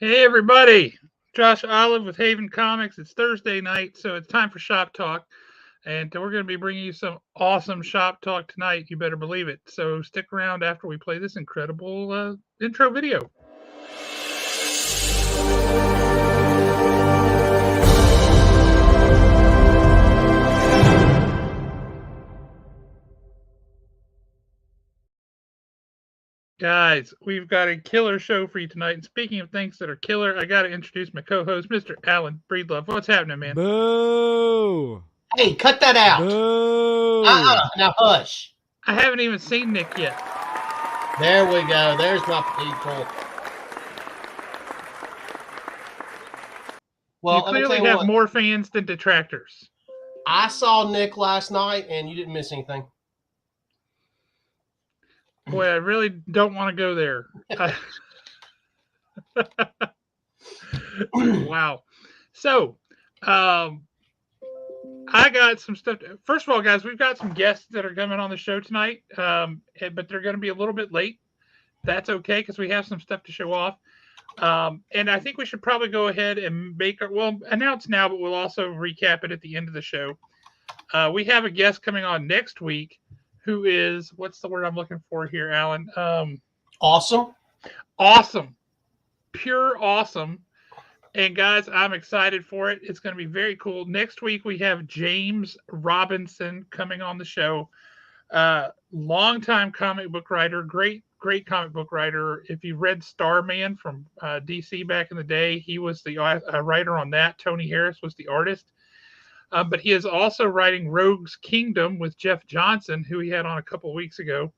Hey everybody, Josh Olive with Haven Comics. It's Thursday night, so it's time for Shop Talk, and we're going to be bringing you some awesome Shop Talk tonight. You better believe it. So stick around after we play this incredible intro video. Guys, we've got a killer show for you tonight. And speaking of things that are killer, I got to introduce my co-host, Mr. Alan Breedlove. What's happening, man? Boo! Hey, cut that out. Boo! Now hush. I haven't even seen Nick yet. There we go. There's my people. Well, You let me tell clearly you have what. more fans than detractors. I saw Nick last night, and you didn't miss anything. Boy, I really don't want to go there. Wow. So, I got some stuff. First of all, guys, we've got some guests that are coming on the show tonight, but they're going to be a little bit late. That's okay because we have some stuff to show off. And I think we should probably go ahead and announce now, but we'll also recap it at the end of the show. We have a guest coming on next week who is, what's the word I'm looking for here, Alan? Awesome. Awesome. Pure awesome. And guys, I'm excited for it. It's going to be very cool. Next week, we have James Robinson coming on the show. Longtime comic book writer, great comic book writer. If you read Starman from DC back in the day, he was the writer on that. Tony Harris was the artist. But he is also writing Rogue's Kingdom with Jeff Johnson, who he had on a couple weeks ago.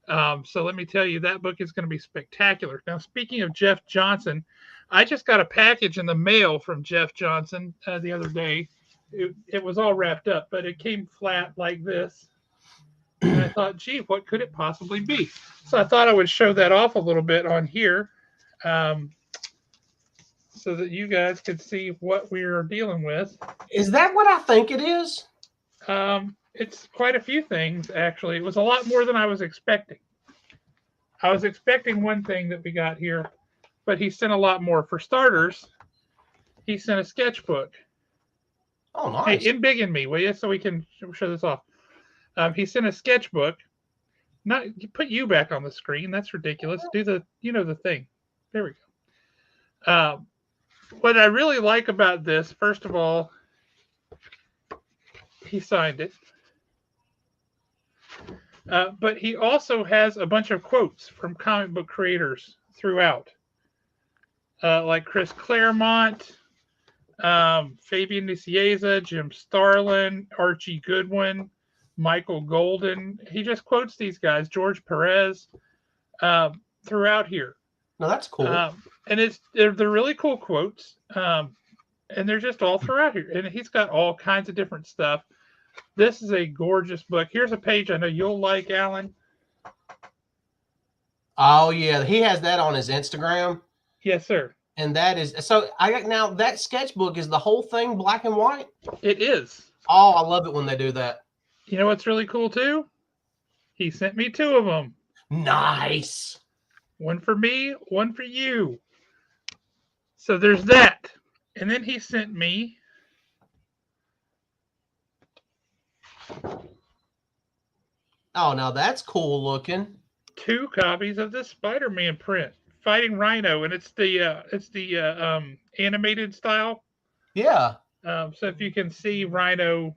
So let me tell you, that book is going to be spectacular. Now, speaking of Jeff Johnson, I just got a package in the mail from Jeff Johnson the other day. It was all wrapped up, but it came flat like this. And I thought, gee, what could it possibly be? So I thought I would show that off a little bit on here so that you guys could see what we're dealing with. Is that what I think it is? It's quite a few things, actually. It was a lot more than I was expecting. I was expecting one thing that we got here, but he sent a lot more. For starters, he sent a sketchbook. Oh, nice. Hey, embiggen me, will you, so we can show this off. He sent a sketchbook. Not put you back on the screen. That's ridiculous. Do the thing. There we go. What I really like about this, first of all, he signed it. But he also has a bunch of quotes from comic book creators throughout, like Chris Claremont, Fabian Nicieza, Jim Starlin, Archie Goodwin, Michael Golden. He just quotes these guys, George Perez, throughout here. No, that's cool. And they're really cool quotes, and they're just all throughout here. And he's got all kinds of different stuff. This is a gorgeous book. Here's a page I know you'll like, Alan. Oh yeah, he has that on his Instagram. Yes, sir. And that is so. Now that sketchbook, is the whole thing black and white? It is. Oh, I love it when they do that. You know what's really cool too? He sent me 2 of them. Nice. One for me, one for you. So there's that. And then he sent me now that's cool looking. 2 copies of the Spider-Man print, Fighting Rhino, and it's the animated style. Yeah. So if you can see Rhino,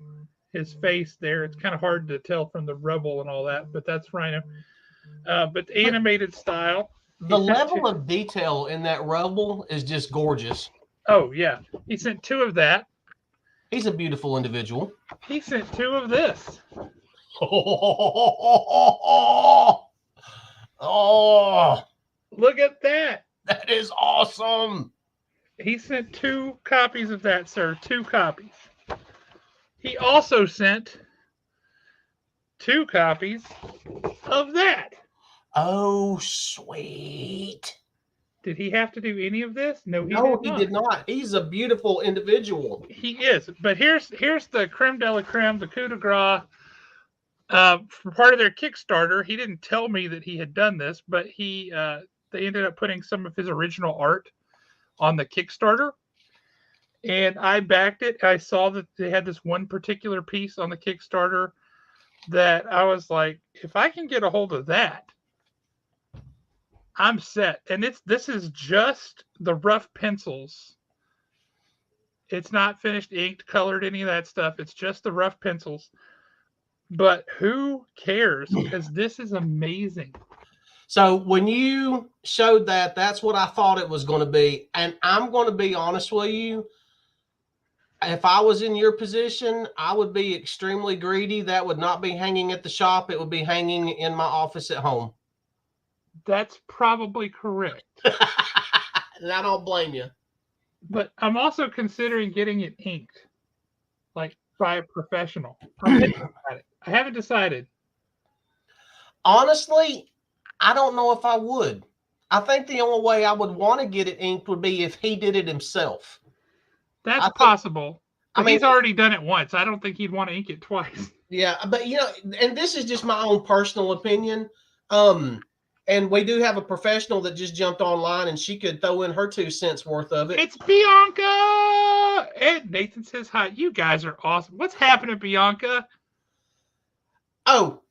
his face there, it's kind of hard to tell from the rubble and all that, but that's Rhino. But the animated style. The level of detail in that rubble is just gorgeous. Oh, yeah. He sent 2 of that. He's a beautiful individual. He sent 2 of this. Oh, look at that. That is awesome. He sent 2 copies of that, sir. 2 copies. He also sent 2 copies of that. Oh, sweet. Did he have to do any of this? No, he did not. He's a beautiful individual. He is. But here's the creme de la creme, the coup de grace. For part of their Kickstarter, he didn't tell me that he had done this, but they ended up putting some of his original art on the Kickstarter. And I backed it. I saw that they had this one particular piece on the Kickstarter that I was like, if I can get a hold of that, I'm set. And this is just the rough pencils. It's not finished, inked, colored, any of that stuff. It's just the rough pencils. But who cares? Because this is amazing. So when you showed that, that's what I thought it was going to be. And I'm going to be honest with you. If I was in your position, I would be extremely greedy. That would not be hanging at the shop. It would be hanging in my office at home. That's probably correct. And I don't blame you. But I'm also considering getting it inked, like by a professional. I haven't decided. Honestly, I don't know if I would. I think the only way I would want to get it inked would be if he did it himself. That's possible. But he's already done it once. I don't think he'd want to ink it twice. Yeah, but and this is just my own personal opinion. And we do have a professional that just jumped online, and she could throw in her 2 cents worth of it. It's Bianca! And Nathan says hi. You guys are awesome. What's happening, Bianca? Oh,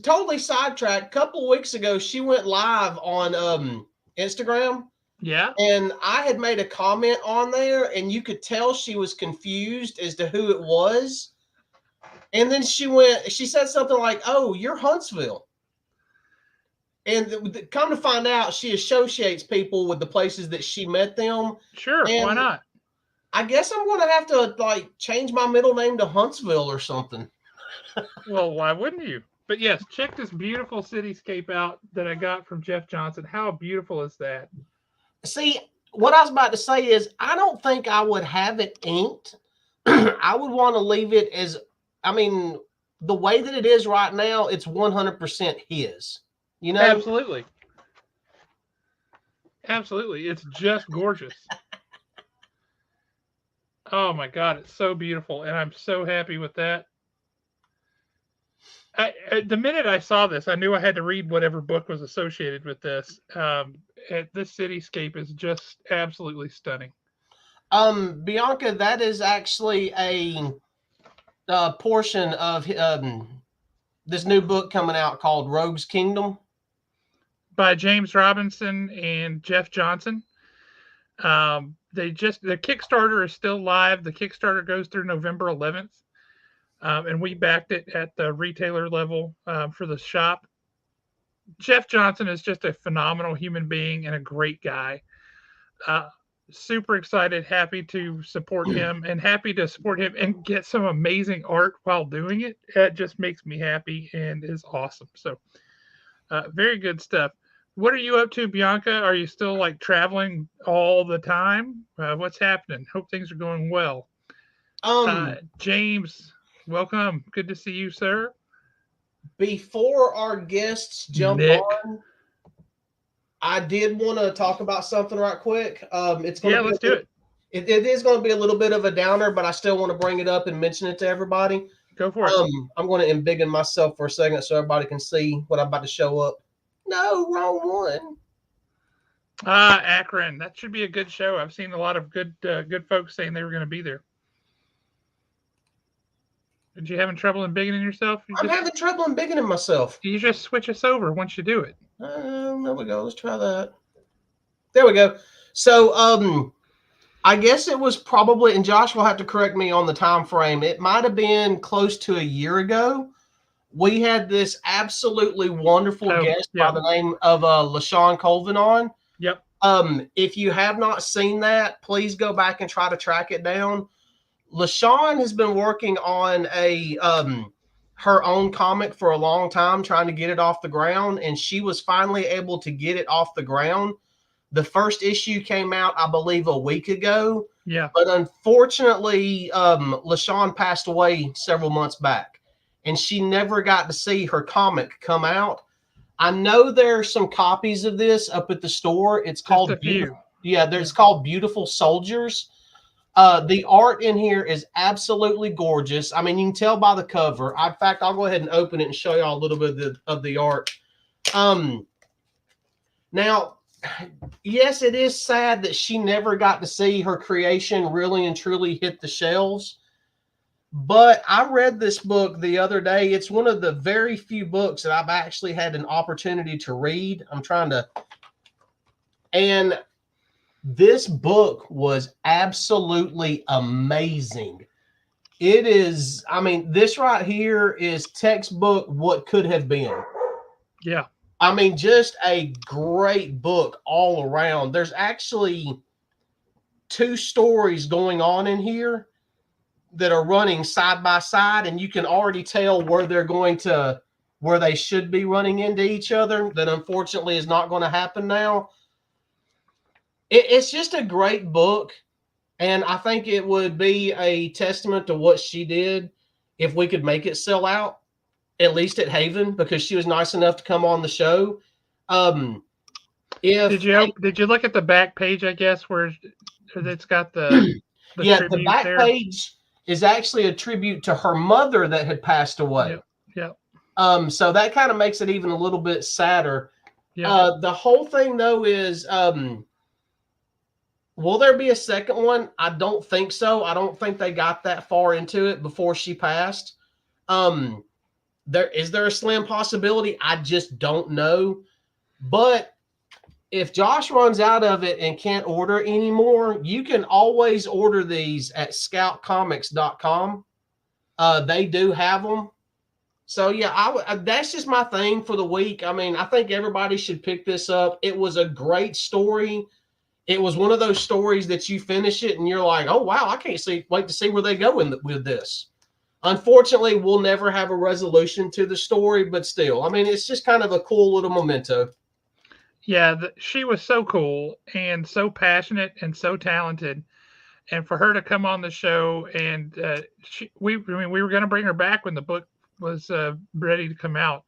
totally sidetracked. A couple of weeks ago, she went live on Instagram. Yeah. And I had made a comment on there, and you could tell she was confused as to who it was. And then she said something like, "Oh, you're Huntsville." And come to find out, she associates people with the places that she met them. Sure, and why not? I guess I'm going to have to change my middle name to Huntsville or something. Well, why wouldn't you? But yes, check this beautiful cityscape out that I got from Jeff Johnson. How beautiful is that? See, what I was about to say is I don't think I would have it inked. I would want to leave it as, the way that it is right now, it's 100% his. Absolutely. Absolutely. It's just gorgeous. Oh my God, it's so beautiful. And I'm so happy with that. The minute I saw this, I knew I had to read whatever book was associated with this. This cityscape is just absolutely stunning. Bianca, that is actually a portion of this new book coming out called Rogue's Kingdom by James Robinson and Jeff Johnson. The Kickstarter is still live. The Kickstarter goes through November 11th. And we backed it at the retailer level for the shop. Jeff Johnson is just a phenomenal human being and a great guy. Super excited, happy to support him and get some amazing art while doing it. It just makes me happy and is awesome. So very good stuff. What are you up to, Bianca? Are you still traveling all the time? What's happening? Hope things are going well. James, welcome. Good to see you, sir. Before our guests jump on, I did want to talk about something right quick. Let's do it. It is going to be a little bit of a downer, but I still want to bring it up and mention it to everybody. Go for it. I'm going to embiggen myself for a second so everybody can see what I'm about to show up. No, wrong one. Akron. That should be a good show. I've seen a lot of good folks saying they were going to be there. Did you having trouble embiggening yourself? I'm having trouble embiggening myself. You just switch us over once you do it. There we go. Let's try that. There we go. So, I guess it was probably, and Josh will have to correct me on the time frame. It might have been close to a year ago. We had this absolutely wonderful guest by the name of LaShawn Colvin on. Yep. If you have not seen that, please go back and try to track it down. LaShawn has been working on her own comic for a long time, trying to get it off the ground, and she was finally able to get it off the ground. The first issue came out, I believe, a week ago. Yeah. But unfortunately, LaShawn passed away several months back, and she never got to see her comic come out. I know there are some copies of this up at the store. It's called it's called Beautiful Soldiers. The art in here is absolutely gorgeous. I mean, you can tell by the cover. In fact, I'll go ahead and open it and show y'all a little bit of the art. Now, yes, it is sad that she never got to see her creation really and truly hit the shelves. But I read this book the other day. It's one of the very few books that I've actually had an opportunity to read. And this book was absolutely amazing. It is, I mean, this right here is textbook what could have been. Yeah. I mean, just a great book all around. There's actually 2 stories going on in here that are running side by side, and you can already tell where they should be running into each other. That unfortunately is not going to happen now. It's just a great book, and I think it would be a testament to what she did if we could make it sell out, at least at Haven, because she was nice enough to come on the show. Did you look at the back page? I guess where it's got the the back page is actually a tribute to her mother that had passed away. Yep. So that kind of makes it even a little bit sadder. Yep. The whole thing though is, will there be a second one? I don't think so. I don't think they got that far into it before she passed. Is there a slim possibility? I just don't know. But if Josh runs out of it and can't order anymore, you can always order these at scoutcomics.com. They do have them. So, yeah, that's just my thing for the week. I mean, I think everybody should pick this up. It was a great story. It was one of those stories that you finish it and you're like, oh, wow, I can't wait to see where they go with this. Unfortunately, we'll never have a resolution to the story, but still, I mean, it's just kind of a cool little memento. Yeah, she was so cool and so passionate and so talented, and for her to come on the show and we were going to bring her back when the book was ready to come out,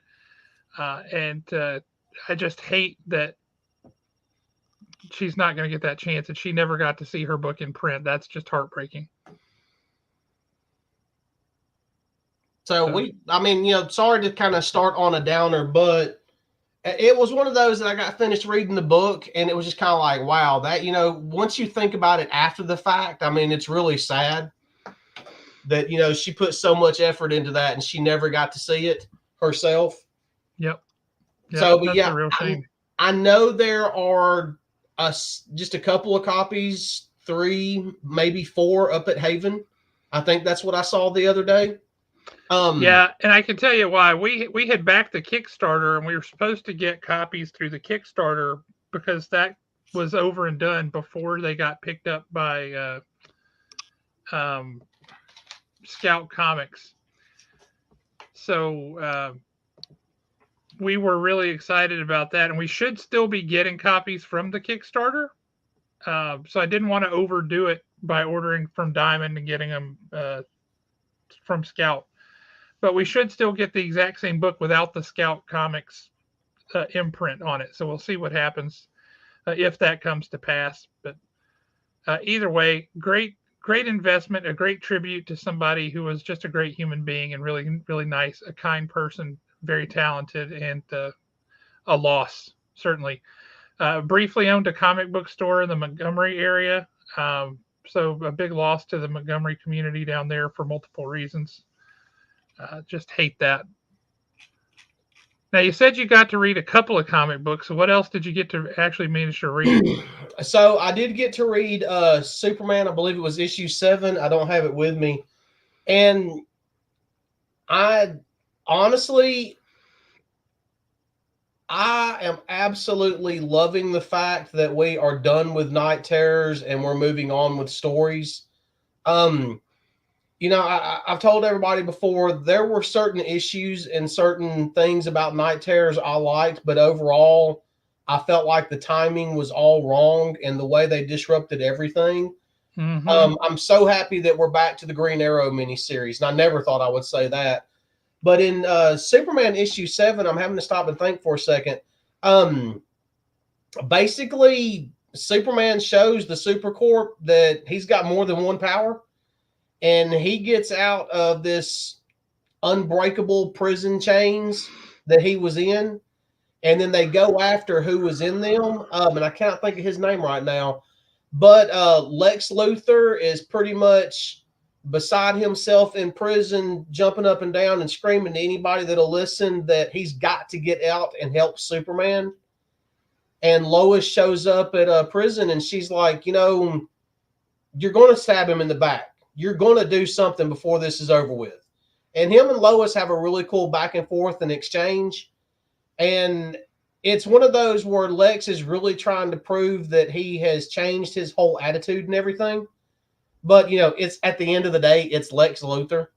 and I just hate that she's not going to get that chance, and she never got to see her book in print. That's just heartbreaking. So sorry to kind of start on a downer, but it was one of those that I got finished reading the book and it was just kind of like, wow, that, once you think about it after the fact, I mean, it's really sad that, she put so much effort into that and she never got to see it herself. Yep. So, but yeah, I know there are just a couple of copies, 3, maybe 4 up at Haven. I think that's what I saw the other day. Yeah, and I can tell you why. We had backed the Kickstarter, and we were supposed to get copies through the Kickstarter because that was over and done before they got picked up by Scout Comics. So we were really excited about that, and we should still be getting copies from the Kickstarter. So I didn't want to overdo it by ordering from Diamond and getting them from Scout. But we should still get the exact same book without the Scout Comics imprint on it. So we'll see what happens if that comes to pass. But either way, great investment, a great tribute to somebody who was just a great human being and really, really nice, a kind person, very talented, and a loss, certainly. Briefly owned a comic book store in the Montgomery area. So a big loss to the Montgomery community down there for multiple reasons. Just hate that. Now, you said you got to read a couple of comic books. So what else did you get to actually manage to read? So I did get to read Superman. I believe it was issue 7. I don't have it with me. And I honestly, I am absolutely loving the fact that we are done with Night Terrors and we're moving on with stories. I've told everybody before, there were certain issues and certain things about Night Terrors I liked, but overall, I felt like the timing was all wrong and the way they disrupted everything. Mm-hmm. I'm so happy that we're back to the Green Arrow miniseries, and I never thought I would say that. But in Superman issue 7, I'm having to stop and think for a second. Basically, Superman shows the Supercorp that he's got more than one power. And he gets out of this unbreakable prison chains that he was in. and then they go after who was in them. And I can't think of his name right now, but Lex Luthor is pretty much beside himself in prison, jumping up and down and screaming to anybody that'll listen that he's got to get out and help Superman. And Lois shows up at a prison and she's like, you know, you're going to stab him in the back. You're going to do something before this is over with. And him and Lois have a really cool back and forth and exchange. And it's one of those where Lex is really trying to prove that he has changed his whole attitude and everything. But, you know, it's at the end of the day, it's Lex Luthor.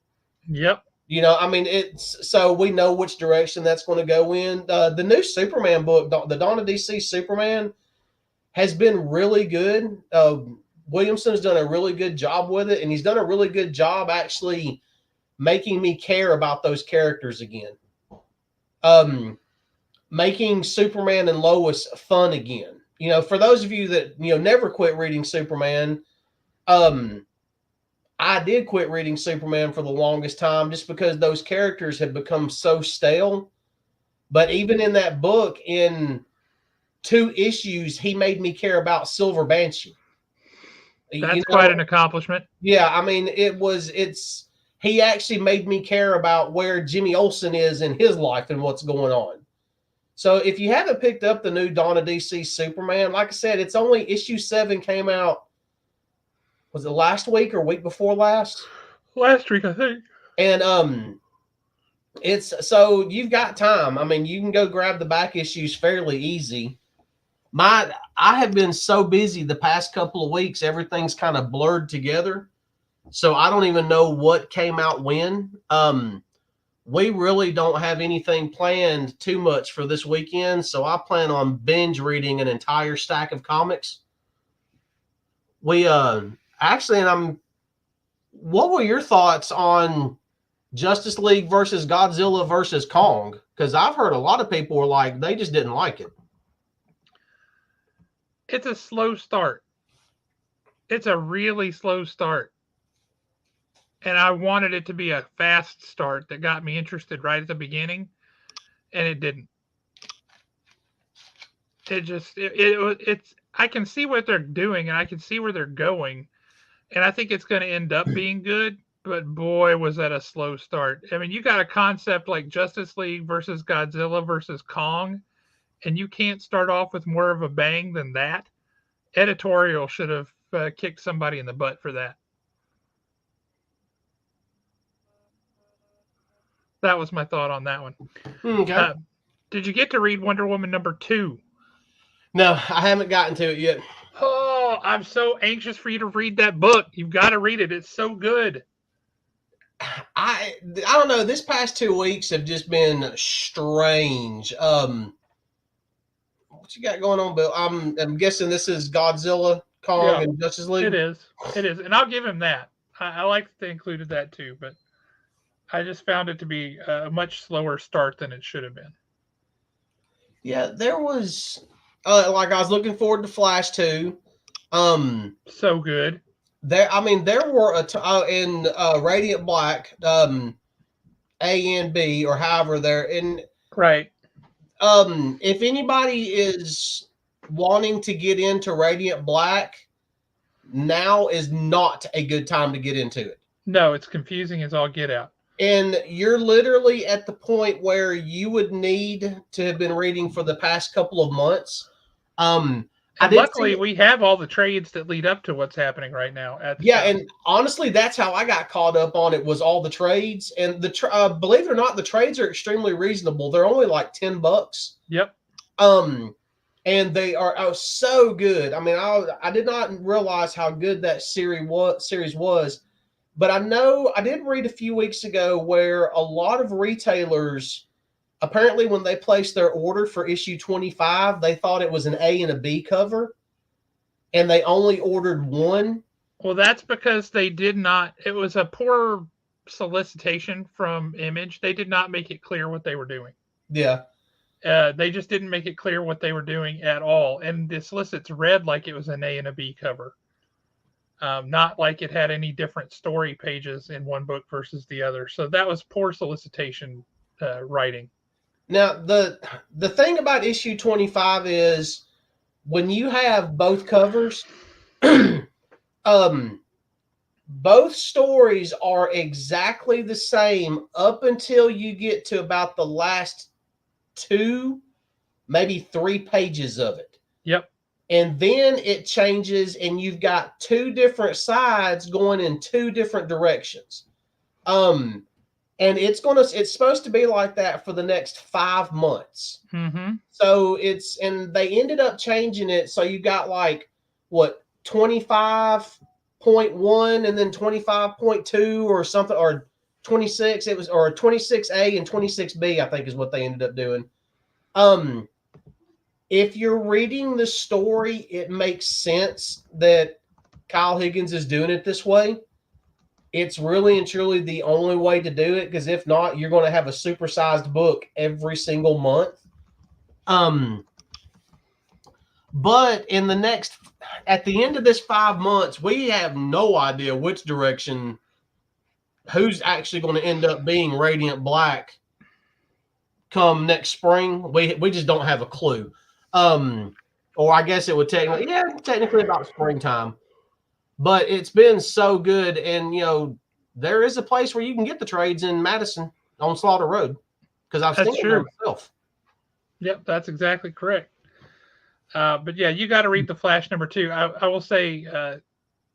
Yep. You know, I mean, it's so we know which direction that's going to go in. The new Superman book, the Dawn of DC Superman, has been really good. Williamson's done a really good job with it, and he's done a really good job actually making me care about those characters again. Making Superman and Lois fun again. You know, for those of you that, you know, never quit reading Superman, I did quit reading Superman for the longest time just because those characters had become so stale. But even in that book, in 2 issues, he made me care about Silver Banshee. That's quite an accomplishment. Yeah, I mean, he actually made me care about where Jimmy Olsen is in his life and what's going on. So if you haven't picked up the new Dawn of DC Superman, like I said, it's only issue 7 came out. Was it last week or week before last? Last week, I think. And it's so you've got time. I mean, you can go grab the back issues fairly easy. I have been so busy the past couple of weeks, everything's kind of blurred together. So I don't even know what came out when. We really don't have anything planned too much for this weekend, so I plan on binge reading an entire stack of comics. We actually, and what were your thoughts on Justice League versus Godzilla versus Kong? Because I've heard a lot of people were like, they just didn't like it. It's a slow start. It's a really slow start. And I wanted it to be a fast start that got me interested right at the beginning, and it didn't. It's I can see what they're doing and I can see where they're going, and I think it's going to end up being good. But boy, was that a slow start. I mean, you got a concept like Justice League versus Godzilla versus Kong, and you can't start off with more of a bang than that. Editorial should have kicked somebody in the butt for that. That was my thought on that one. Okay. Did you get to read Wonder Woman #2? No, I haven't gotten to it yet. Oh, I'm so anxious for you to read that book. You've got to read it. It's so good. I don't know. This past 2 weeks have just been strange. What you got going on, Bill? I'm guessing this is Godzilla, Kong, and Justice League. It is, and I'll give him that. I like that they included that too, but I just found it to be a much slower start than it should have been. Yeah, there was like I was looking forward to Flash 2. So good. There were in Radiant Black, A and B, or however they're in. Right. If anybody is wanting to get into Radiant Black, now is not a good time to get into it. No, it's confusing as all get out. And you're literally at the point where you would need to have been reading for the past couple of months. Luckily, we have all the trades that lead up to what's happening right now. And honestly, that's how I got caught up on it, was all the trades. And believe it or not, the trades are extremely reasonable. They're only like $10. Yep. And they are so good. I mean, I did not realize how good that series was. But I know I did read a few weeks ago where a lot of retailers, apparently when they placed their order for issue 25, they thought it was an A and a B cover, and they only ordered one. Well, that's because they did not. It was a poor solicitation from Image. They did not make it clear what they were doing. Yeah. They just didn't make it clear what they were doing at all. And the solicits read like it was an A and a B cover. Not like it had any different story pages in one book versus the other. So that was poor solicitation writing. Now the thing about issue 25 is when you have both covers, both stories are exactly the same up until you get to about the last 2, maybe 3 pages of it. Yep. And then it changes, and you've got 2 different sides going in 2 different directions. And it's supposed to be like that for the next 5 months. Mm-hmm. So and they ended up changing it. So you got like what 25.1 and then 25.2 or something, or 26. It was, or 26A and 26B, I think is what they ended up doing. If you're reading the story, it makes sense that Kyle Higgins is doing it this way. It's really and truly the only way to do it, because if not, you're going to have a supersized book every single month. But at the end of this 5 months, we have no idea which direction, who's actually going to end up being Radiant Black come next spring. We just don't have a clue. Or I guess it would technically about springtime. But it's been so good, and there is a place where you can get the trades in Madison on Slaughter Road, because I've seen it myself. Yep, that's exactly correct. But yeah, you got to read the Flash number 2. I will say,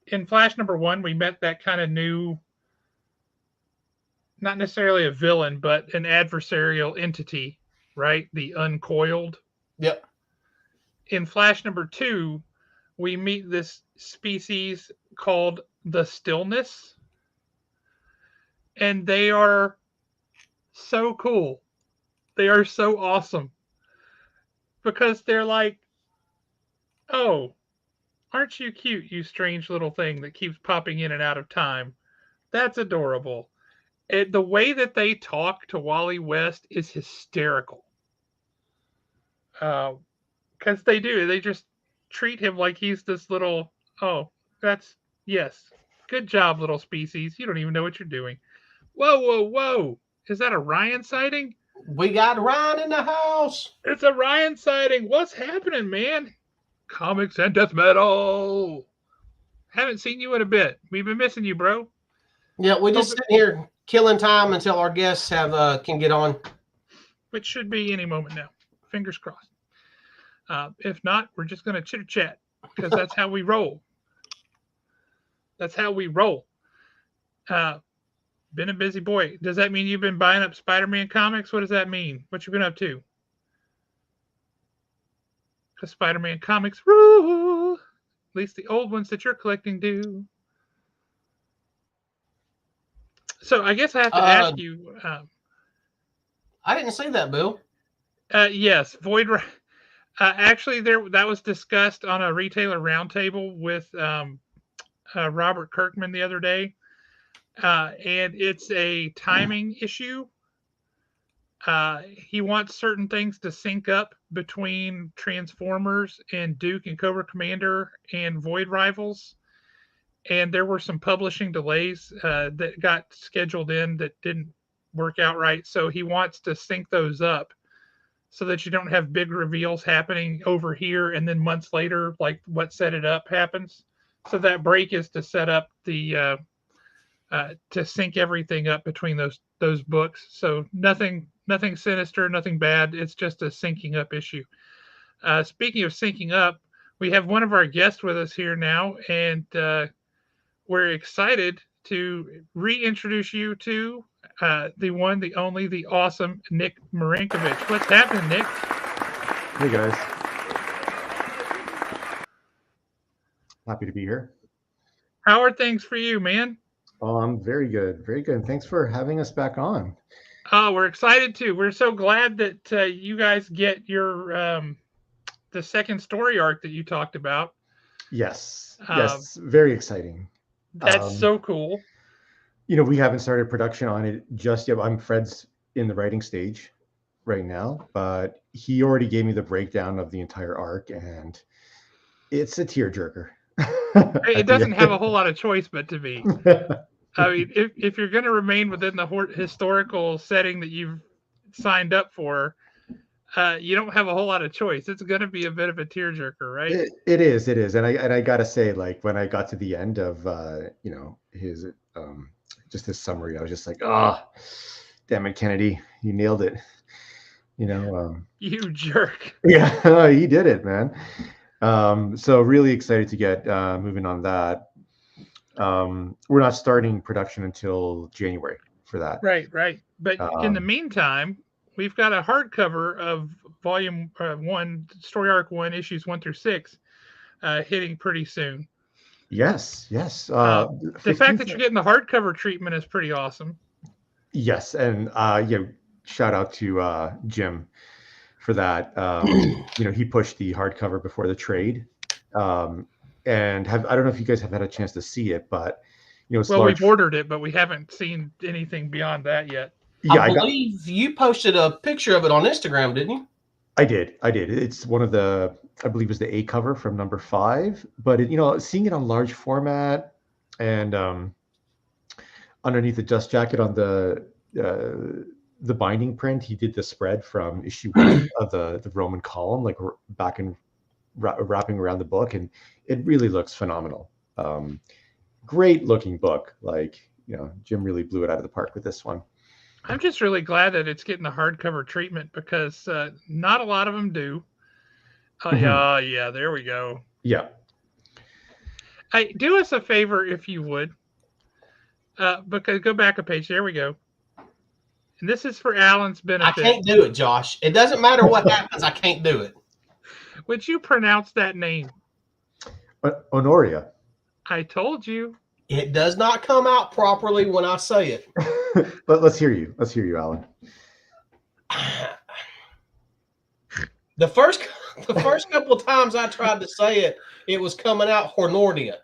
in Flash number 1, we met that kind of new, not necessarily a villain, but an adversarial entity, right? The Uncoiled. Yep. In Flash number 2, we meet this species called the Stillness, and they are so cool. They are so awesome, because they're like, oh, aren't you cute, you strange little thing that keeps popping in and out of time? That's adorable. The way that they talk to Wally West is hysterical. Because they do. They just treat him like he's this little, oh, yes. Good job, little species. You don't even know what you're doing. Whoa, whoa, whoa. Is that a Ryan sighting? We got Ryan in the house. It's a Ryan sighting. What's happening, man? Comics and death metal. Haven't seen you in a bit. We've been missing you, bro. Yeah, we're just sitting here killing time until our guests can get on. Which should be any moment now. Fingers crossed. If not, we're just going to chitter chat, because that's how we roll. That's how we roll. Been a busy boy. Does that mean you've been buying up Spider-Man comics? What does that mean? What you been up to? Because Spider-Man comics rule. At least the old ones that you're collecting do. So I guess I have to ask you. I didn't see that, Bill. Yes, Void. Actually, that was discussed on a retailer roundtable with Robert Kirkman the other day, and it's a timing issue. He wants certain things to sync up between Transformers and Duke and Cobra Commander and Void Rivals, and there were some publishing delays that got scheduled in that didn't work out right. So he wants to sync those up, so that you don't have big reveals happening over here and then months later, like what set it up happens. So that break is to set up the to sync everything up between those books. So nothing sinister, nothing bad. It's just a syncing up issue. Speaking of syncing up, we have one of our guests with us here now, and we're excited to reintroduce you to the one, the only, the awesome Nick Marinkovich. What's happening, Nick? Hey, guys. Happy to be here. How are things for you, man? Oh, I'm very good. Very good. Thanks for having us back on. Oh, we're excited too. We're so glad that you guys get your the second story arc that you talked about. Yes. Yes. Very exciting. That's so cool. We haven't started production on it just yet. Fred's in the writing stage right now, but he already gave me the breakdown of the entire arc, and it's a tearjerker. It doesn't have a whole lot of choice but to be. I mean, if you're going to remain within the historical setting that you've signed up for, you don't have a whole lot of choice. It's going to be a bit of a tearjerker, right? It is, and I gotta say, like when I got to the end of his just his summary, I was just like, oh, damn it, Kennedy, you nailed it. You jerk. Yeah, he did it, man. So really excited to get moving on that. We're not starting production until January for that. Right. But in the meantime, we've got a hardcover of volume 1, story arc 1, issues 1 through 6, hitting pretty soon. Yes. The fact that you're getting the hardcover treatment is pretty awesome. Yes, and shout out to Jim for that. He pushed the hardcover before the trade, and I don't know if you guys have had a chance to see it, but it's we've ordered it, but we haven't seen anything beyond that yet. Yeah, I believe you posted a picture of it on Instagram, didn't you? I did. It's one of the, I believe, is the A cover from number 5. But seeing it on large format and underneath the dust jacket on the binding print, he did the spread from issue 1 of the Roman column, like back and wrapping around the book, and it really looks phenomenal. Great looking book. Like Jim really blew it out of the park with this one. I'm just really glad that it's getting the hardcover treatment because not a lot of them do. Yeah, there we go. Yeah. Hey, do us a favor if you would. Because go back a page. There we go. And this is for Alan's benefit. I can't do it, Josh. It doesn't matter what happens. I can't do it. Would you pronounce that name? Honoria. I told you. It does not come out properly when I say it. But let's hear you, Alan. The first couple of times I tried to say it, it was coming out Hornordia.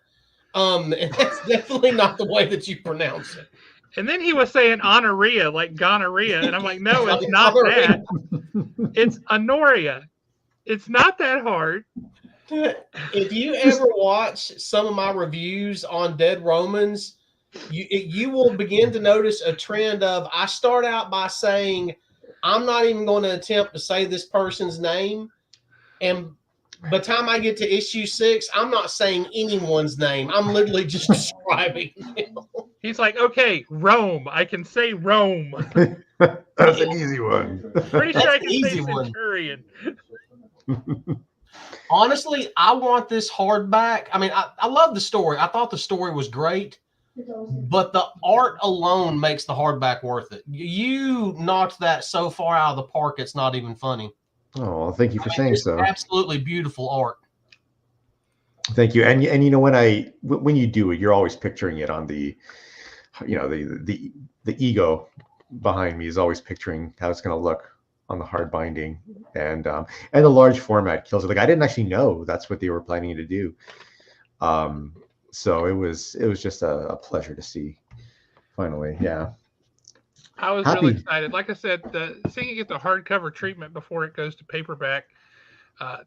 And that's definitely not the way that you pronounce it. And then he was saying honoria, like gonorrhea. And I'm like, no, it's not that. It's honoria. It's not that hard. If you ever watch some of my reviews on Dead Romans, you will begin to notice a trend of I start out by saying, I'm not even going to attempt to say this person's name. And by the time I get to issue 6, I'm not saying anyone's name. I'm literally just describing them. He's like, okay, Rome. I can say Rome. That's an easy one. Pretty sure I can say Centurion. Honestly, I want this hardback. I mean, I love the story. I thought the story was great, but the art alone makes the hardback worth it. You knocked that so far out of the park, it's not even funny. Oh, thank you for saying so. Absolutely beautiful art. Thank you. And when you do it, you're always picturing it on the ego behind me is always picturing how it's going to look on the hard binding, and the large format kills it. Like I didn't actually know that's what they were planning to do. So it was just a pleasure to see. Finally, yeah. I was really excited. Like I said, seeing it get the hardcover treatment before it goes to paperback,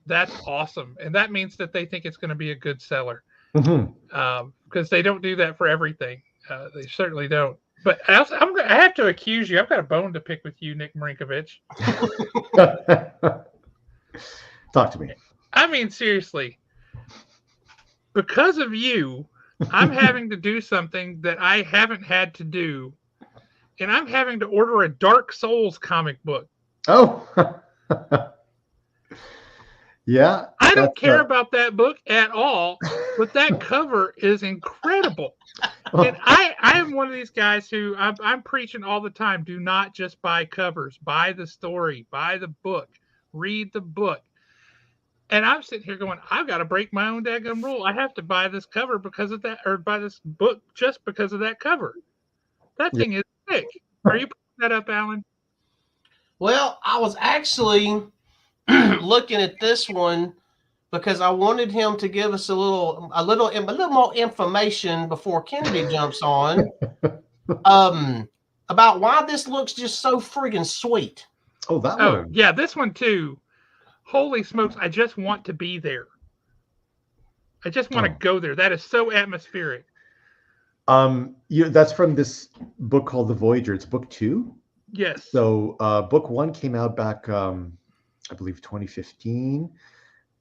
that's awesome, and that means that they think it's going to be a good seller. Because they don't do that for everything. They certainly don't. But I have to accuse you. I've got a bone to pick with you, Nick Marinkovich. Talk to me. I mean, seriously. Because of you, I'm having to do something that I haven't had to do. And I'm having to order a Dark Souls comic book. Oh. Yeah. I don't care about that book at all, but that cover is incredible. And I am one of these guys who I'm preaching all the time. Do not just buy covers. Buy the story. Buy the book. Read the book. And I'm sitting here going, I've got to break my own daggum rule. I have to buy this cover because of that, or buy this book just because of that cover. That thing is sick. Are you putting that up, Alan? Well, I was actually looking at this one because I wanted him to give us a little more information before Kennedy jumps on about why this looks just so friggin' sweet. Oh, that one. Yeah, this one too. Holy smokes! I just want to be there. I just want to go there. That is so atmospheric. That's from this book called The Voyager. It's book 2. Yes. So book one came out back, I believe, 2015.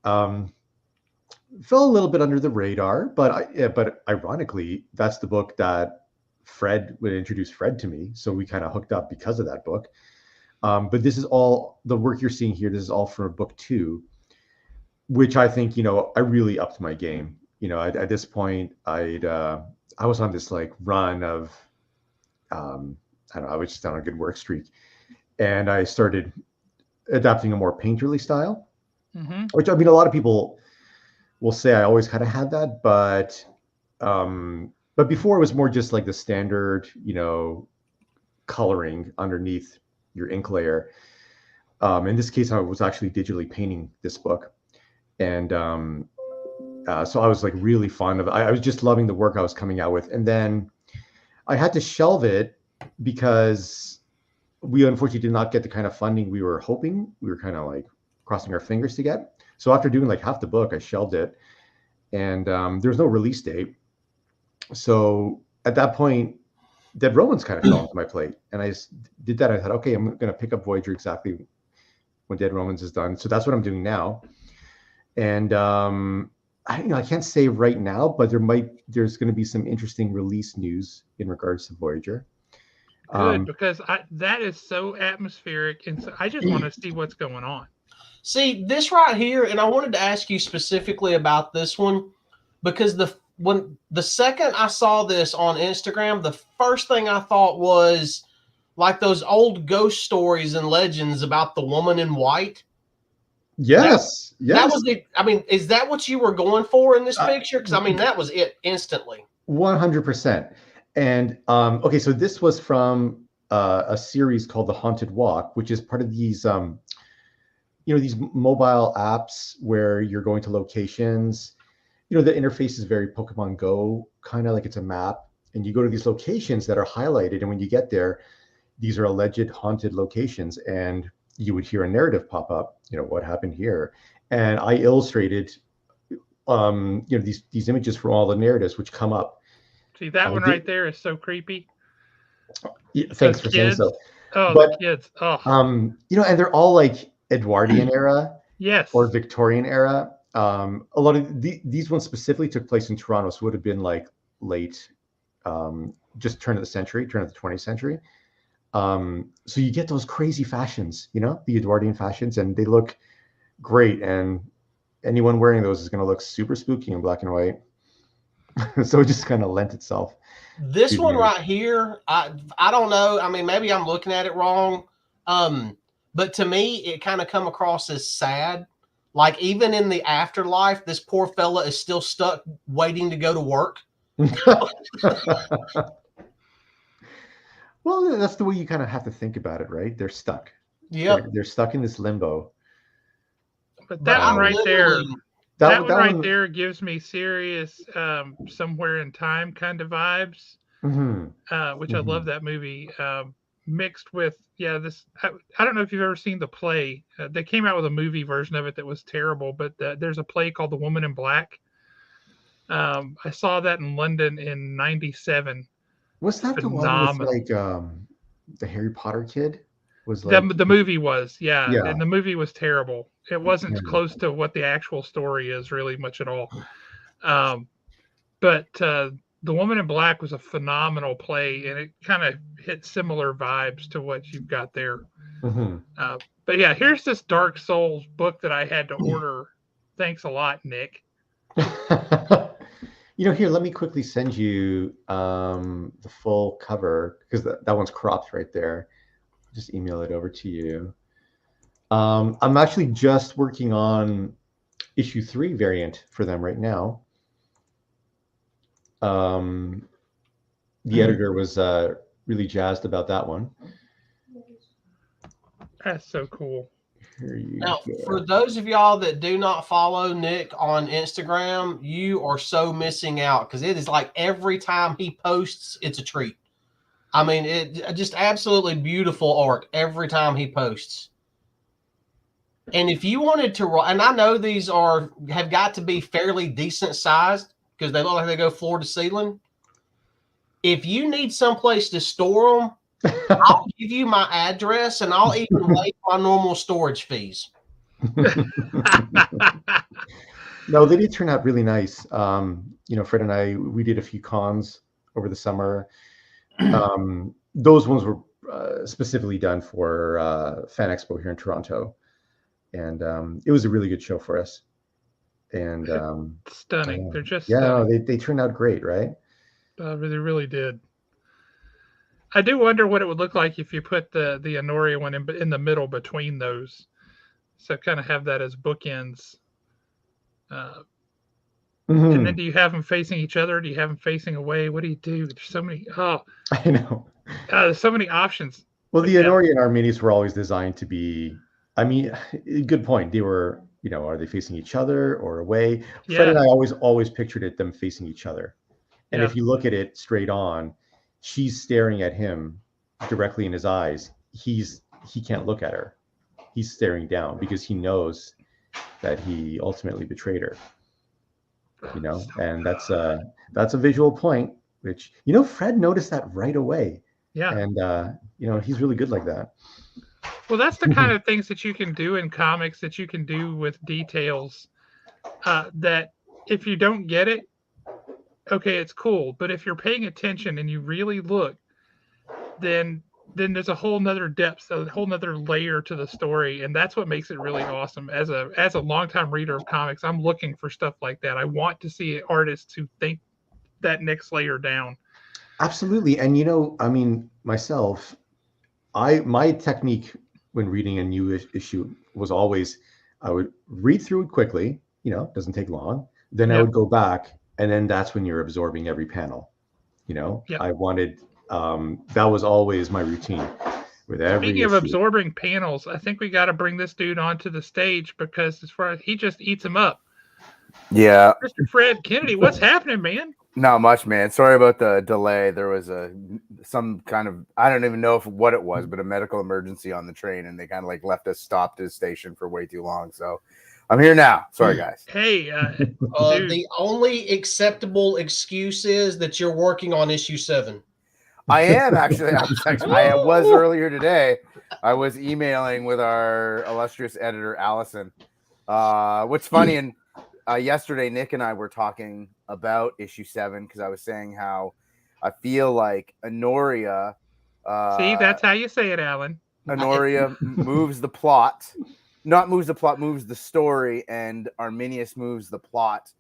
Fell a little bit under the radar, but ironically, that's the book that Fred would introduce Fred to me. So we kind of hooked up because of that book. But this is all the work you're seeing here. This is all from book two, which I think, I really upped my game. At this point, I was on this like run of, I don't know, I was just on a good work streak, and I started adapting a more painterly style, which, I mean, a lot of people will say I always kind of had that, but before it was more just like the standard, coloring underneath your ink layer. In this case, I was actually digitally painting this book, and so I was like really fond of it. I was just loving the work I was coming out with, and then I had to shelve it because we unfortunately did not get the kind of funding we were hoping. We were kind of like crossing our fingers to get. So after doing like half the book, I shelved it, and there was no release date. So at that point, Dead Romans kind of fell onto my plate, and I just did that. I thought, okay, I'm going to pick up Voyager exactly when Dead Romans is done. So that's what I'm doing now. And I can't say right now, but there's going to be some interesting release news in regards to Voyager. Good, because that is so atmospheric, and so I just want to see what's going on. See this right here, and I wanted to ask you specifically about this one because when the second I saw this on Instagram, the first thing I thought was like those old ghost stories and legends about the woman in white. Yes. That was it. I mean, is that what you were going for in this picture? Because I mean, that was it instantly. 100%. And okay, so this was from a series called The Haunted Walk, which is part of these these mobile apps where you're going to locations. The interface is very Pokemon Go, kind of like it's a map, and you go to these locations that are highlighted, and when you get there, these are alleged haunted locations, and you would hear a narrative pop up, what happened here, and I illustrated these images from all the narratives which come up. See, that one right there is so creepy. Yeah, thanks for saying so. Oh, but, the kids. Oh. And they're all like Edwardian era, yes, or Victorian era. A lot of these ones specifically took place in Toronto, so would have been like late, just turn of the 20th century. So you get those crazy fashions, the Edwardian fashions, and they look great. And anyone wearing those is going to look super spooky in black and white. So it just kind of lent itself. This one right here, I don't know. I mean, maybe I'm looking at it wrong. But to me, it kind of come across as sad. Like even in the afterlife, this poor fella is still stuck waiting to go to work. Well, that's the way you kind of have to think about it, right? They're stuck. Yeah, they're stuck in this limbo. But that one right there, that one right there gives me serious Somewhere in Time kind of vibes, which I love that movie. Mixed with this. I don't know if you've ever seen the play. They came out with a movie version of it that was terrible, but there's a play called The Woman in Black. I saw that in London in '97. Was that phenomenal. The one with like the Harry Potter kid? Was like the movie was, yeah, and the movie was terrible. It wasn't close to what the actual story is really much at all. But The Woman in Black was a phenomenal play, and it kind of hit similar vibes to what you've got there. But yeah, here's this Dark Souls book that I had to order. Thanks a lot, Nick. Here, let me quickly send you the full cover, because that one's cropped right there. Just email it over to you. I'm actually just working on issue 3 variant for them right now. The editor was really jazzed about that one. That's so cool. Now, for those of y'all that do not follow Nick on Instagram, you are so missing out, because it is like every time he posts, it's a treat. I mean, it just absolutely beautiful art every time he posts. And if you wanted to, and I know these have got to be fairly decent sized because they look like they go floor to ceiling. If you need someplace to store them, I'll give you my address, and I'll even waive my normal storage fees. No, they did turn out really nice. Fred and I, we did a few cons over the summer. Those ones were specifically done for Fan Expo here in Toronto, and it was a really good show for us. And stunning. They're just yeah, stunning. they turned out great, right? They really did. I do wonder what it would look like if you put the Honoria one in the middle between those, so kind of have that as bookends. And then do you have them facing each other? Do you have them facing away? What do you do? There's so many. Oh, I know. There's so many options. Well, the Honoria and Arminius were always designed to be. I mean, good point. They were, are they facing each other or away? Yeah. Fred and I always pictured it them facing each other. And if you look at it straight on, she's staring at him directly in his eyes. He can't look at her. He's staring down because he knows that he ultimately betrayed her. And that's a visual point, which Fred noticed that right away. Yeah. And he's really good like that. Well, that's the kind of things that you can do in comics, that you can do with details, that if you don't get it, okay, it's cool. But if you're paying attention and you really look, then there's a whole nother depth, a whole nother layer to the story. And that's what makes it really awesome. As a longtime reader of comics, I'm looking for stuff like that. I want to see artists who think that next layer down. Absolutely. And myself, my technique when reading a new issue was always, I would read through it quickly, doesn't take long. Then I would go back, and then that's when you're absorbing every panel. I wanted, that was always my routine with every Speaking issue. of absorbing panels, I think we got to bring this dude onto the stage, because as far as he just eats them up. Yeah. Mr. Fred Kennedy, what's happening, man? Not much, man. Sorry about the delay. There was some kind of, I don't even know what it was, but a medical emergency on the train, and they kind of left us stopped at the station for way too long. So I'm here now. Sorry, guys. Hey, the only acceptable excuse is that you're working on issue 7. I am actually. I was earlier today. I was emailing with our illustrious editor, Allison. What's funny, and yesterday, Nick and I were talking about issue 7, because I was saying how I feel like Honoria. See, that's how you say it, Alan. Honoria moves the plot. Not moves the plot, moves the story, and Arminius moves the plot.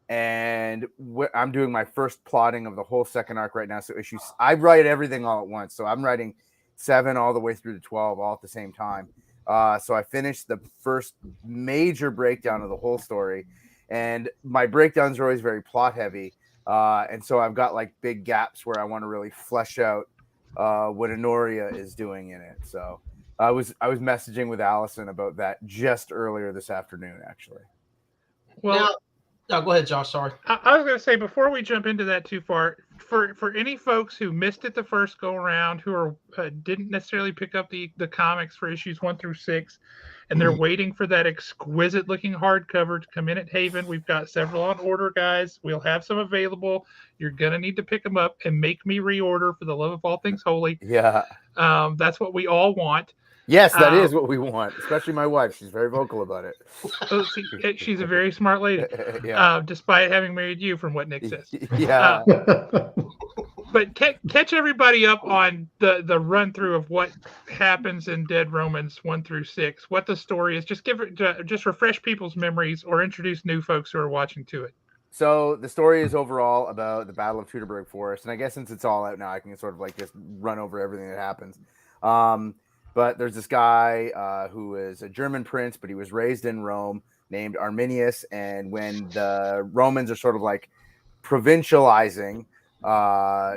And I'm doing my first plotting of the whole second arc right now. So I write everything all at once. So I'm writing 7 all the way through to 12 all at the same time. So I finished the first major breakdown of the whole story. And my breakdowns are always very plot heavy. And so I've got big gaps where I want to really flesh out what Honoria is doing in it. So I was messaging with Allison about that just earlier this afternoon, actually. Well, go ahead, Josh. Sorry. I was going to say, before we jump into that too far, for any folks who missed it the first go around, who didn't necessarily pick up the comics for issues 1 through 6, and they're waiting for that exquisite looking hardcover to come in at Haven, we've got several on order, guys. We'll have some available. You're going to need to pick them up and make me reorder, for the love of all things holy. Yeah. That's what we all want. Yes, that is what we want, especially my wife. She's very vocal about it. She's a very smart lady, despite having married you, from what Nick says. Yeah. But catch everybody up on the run through of what happens in Dead Romans 1 through 6, what the story is. Just refresh people's memories, or introduce new folks who are watching to it. So the story is overall about the Battle of Teutoburg Forest, and I guess since it's all out now, I can sort of just run over everything that happens. But there's this guy who is a German prince, but he was raised in Rome, named Arminius. And when the Romans are sort of provincializing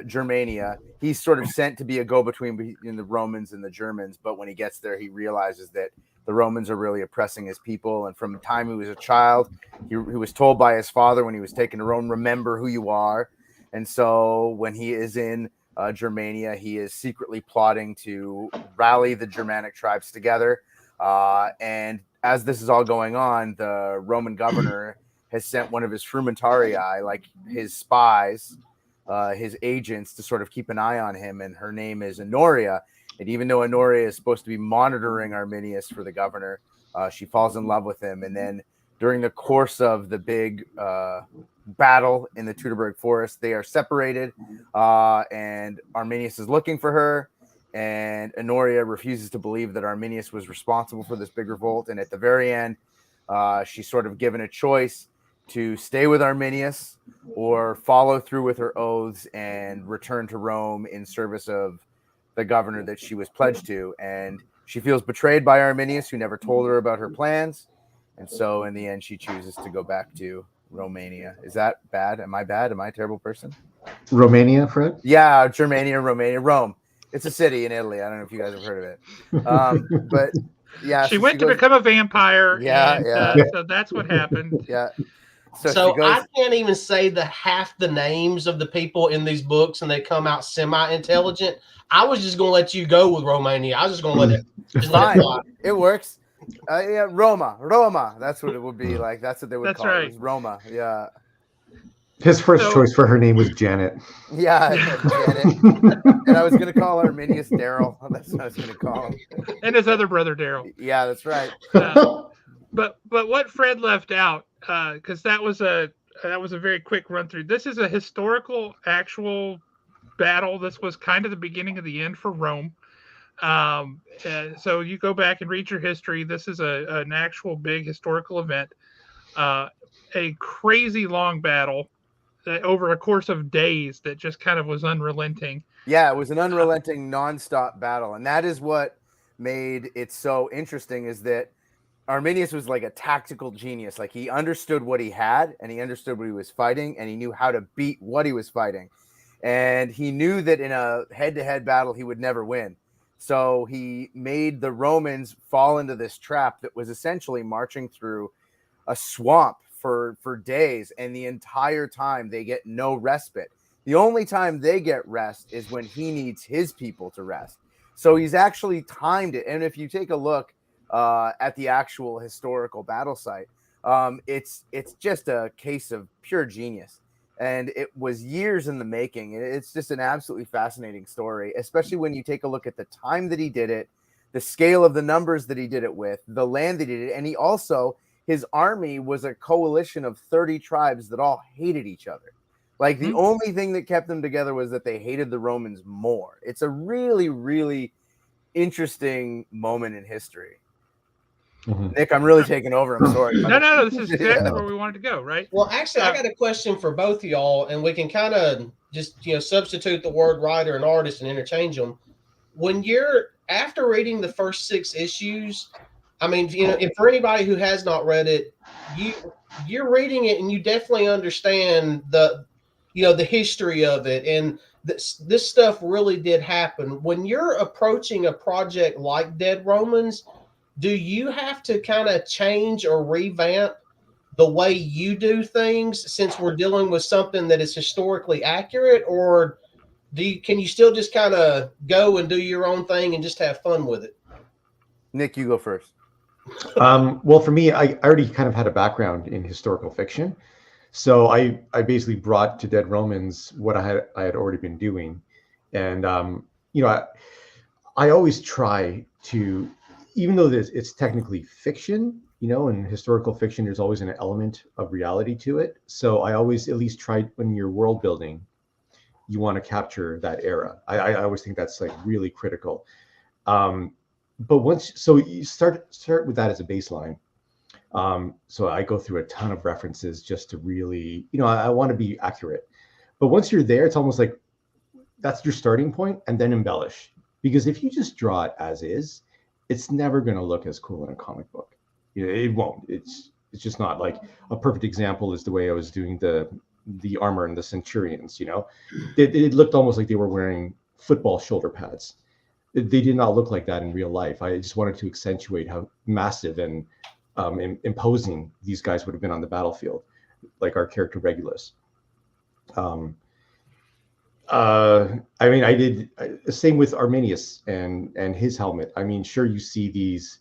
Germania, he's sort of sent to be a go-between between the Romans and the Germans. But when he gets there, he realizes that the Romans are really oppressing his people. And from the time he was a child, he was told by his father when he was taken to Rome, remember who you are. And so when he is in Germania, he is secretly plotting to rally the Germanic tribes together. And as this is all going on, the Roman governor has sent one of his frumentarii, his spies, his agents to sort of keep an eye on him, and her name is Honoria. And even though Honoria is supposed to be monitoring Arminius for the governor, she falls in love with him. And then during the course of the big battle in the Teutoburg forest, they are separated, and Arminius is looking for her, and Honoria refuses to believe that Arminius was responsible for this big revolt. And at the very end, she's sort of given a choice to stay with Arminius or follow through with her oaths and return to Rome in service of the governor that she was pledged to. And she feels betrayed by Arminius, who never told her about her plans. And so in the end, she chooses to go back to Romania. Is that bad? Am I bad? Am I a terrible person? Romania, Fred? Yeah, Germania, Romania, Rome. It's a city in Italy. I don't know if you guys have heard of it. But yeah, she went to become a vampire. Yeah, and, so that's what happened. Yeah. So I can't even say the half the names of the people in these books, and they come out semi-intelligent. I was just going to let you go with Romania. I was just going to let it. Just let it fly. It works. Yeah, Roma. That's what it would be like. That's what they would call it. It was Roma. Yeah. His first choice for her name was Janet. Yeah, Janet. And I was going to call Arminius Daryl. That's what I was going to call him. And his other brother, Daryl. Yeah, that's right. But what Fred left out, because that was a very quick run through. This is a historical, actual battle. This was kind of the beginning of the end for Rome. So you go back and read your history. This is an actual big historical event. A crazy long battle over a course of days that just kind of was unrelenting. Yeah, it was an unrelenting, nonstop battle. And that is what made it so interesting, is that Arminius was like a tactical genius. Like, he understood what he had, and he understood what he was fighting, and he knew how to beat what he was fighting. And he knew that in a head-to-head battle, he would never win. So he made the Romans fall into this trap that was essentially marching through a swamp for days, and the entire time they get no respite. The only time they get rest is when he needs his people to rest. So he's actually timed it. And if you take a look at the actual historical battle site, it's just a case of pure genius. And it was years in the making. It's just an absolutely fascinating story, especially when you take a look at the time that he did it, the scale of the numbers that he did it with, the land that he did it. And he also, his army was a coalition of 30 tribes that all hated each other. Like, the only thing that kept them together was that they hated the Romans more. It's a really, really interesting moment in history. Nick, I'm really taking over. I'm sorry. No. This is exactly where we wanted to go, right? Well, actually, I got a question for both of y'all, and we can kind of just, substitute the word writer and artist and interchange them. When you're, after reading the first 6 issues, I mean, if for anybody who has not read it, you're reading it and you definitely understand the history of it, and this stuff really did happen. When you're approaching a project like Dead Romans, do you have to kind of change or revamp the way you do things since we're dealing with something that is historically accurate, or can you still just kind of go and do your own thing and just have fun with it? Nick, you go first. Well, for me, I already kind of had a background in historical fiction. So I basically brought to Dead Romans what I had already been doing. And, I always try to, even though it's technically fiction, in historical fiction, there's always an element of reality to it. So I always at least try, when you're world building, you want to capture that era. I always think that's like really critical. But so you start with that as a baseline. So I go through a ton of references just to really, I want to be accurate. But once you're there, it's almost like that's your starting point, and then embellish. Because if you just draw it as is, it's never going to look as cool in a comic book. It won't. It's just not. Like, a perfect example is the way I was doing the armor and the centurions. It looked almost like they were wearing football shoulder pads. They did not look like that in real life. I just wanted to accentuate how massive and imposing these guys would have been on the battlefield, like our character Regulus. I did the same with Arminius and his helmet. I mean, sure, you see these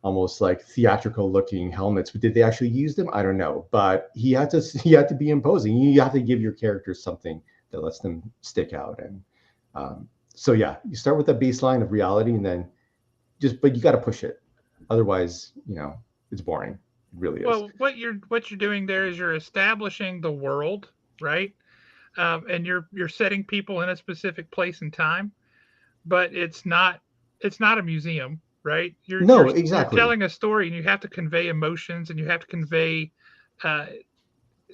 almost like theatrical looking helmets, but did they actually use them? I don't know. But he had to be imposing. You have to give your characters something that lets them stick out. And so yeah, you start with a baseline of reality, and then but you got to push it. Otherwise, it's boring. It really is. Well, what you're doing there is you're establishing the world, right? And you're setting people in a specific place and time, but it's not a museum, right? Exactly. You're telling a story, and you have to convey emotions, and you have to convey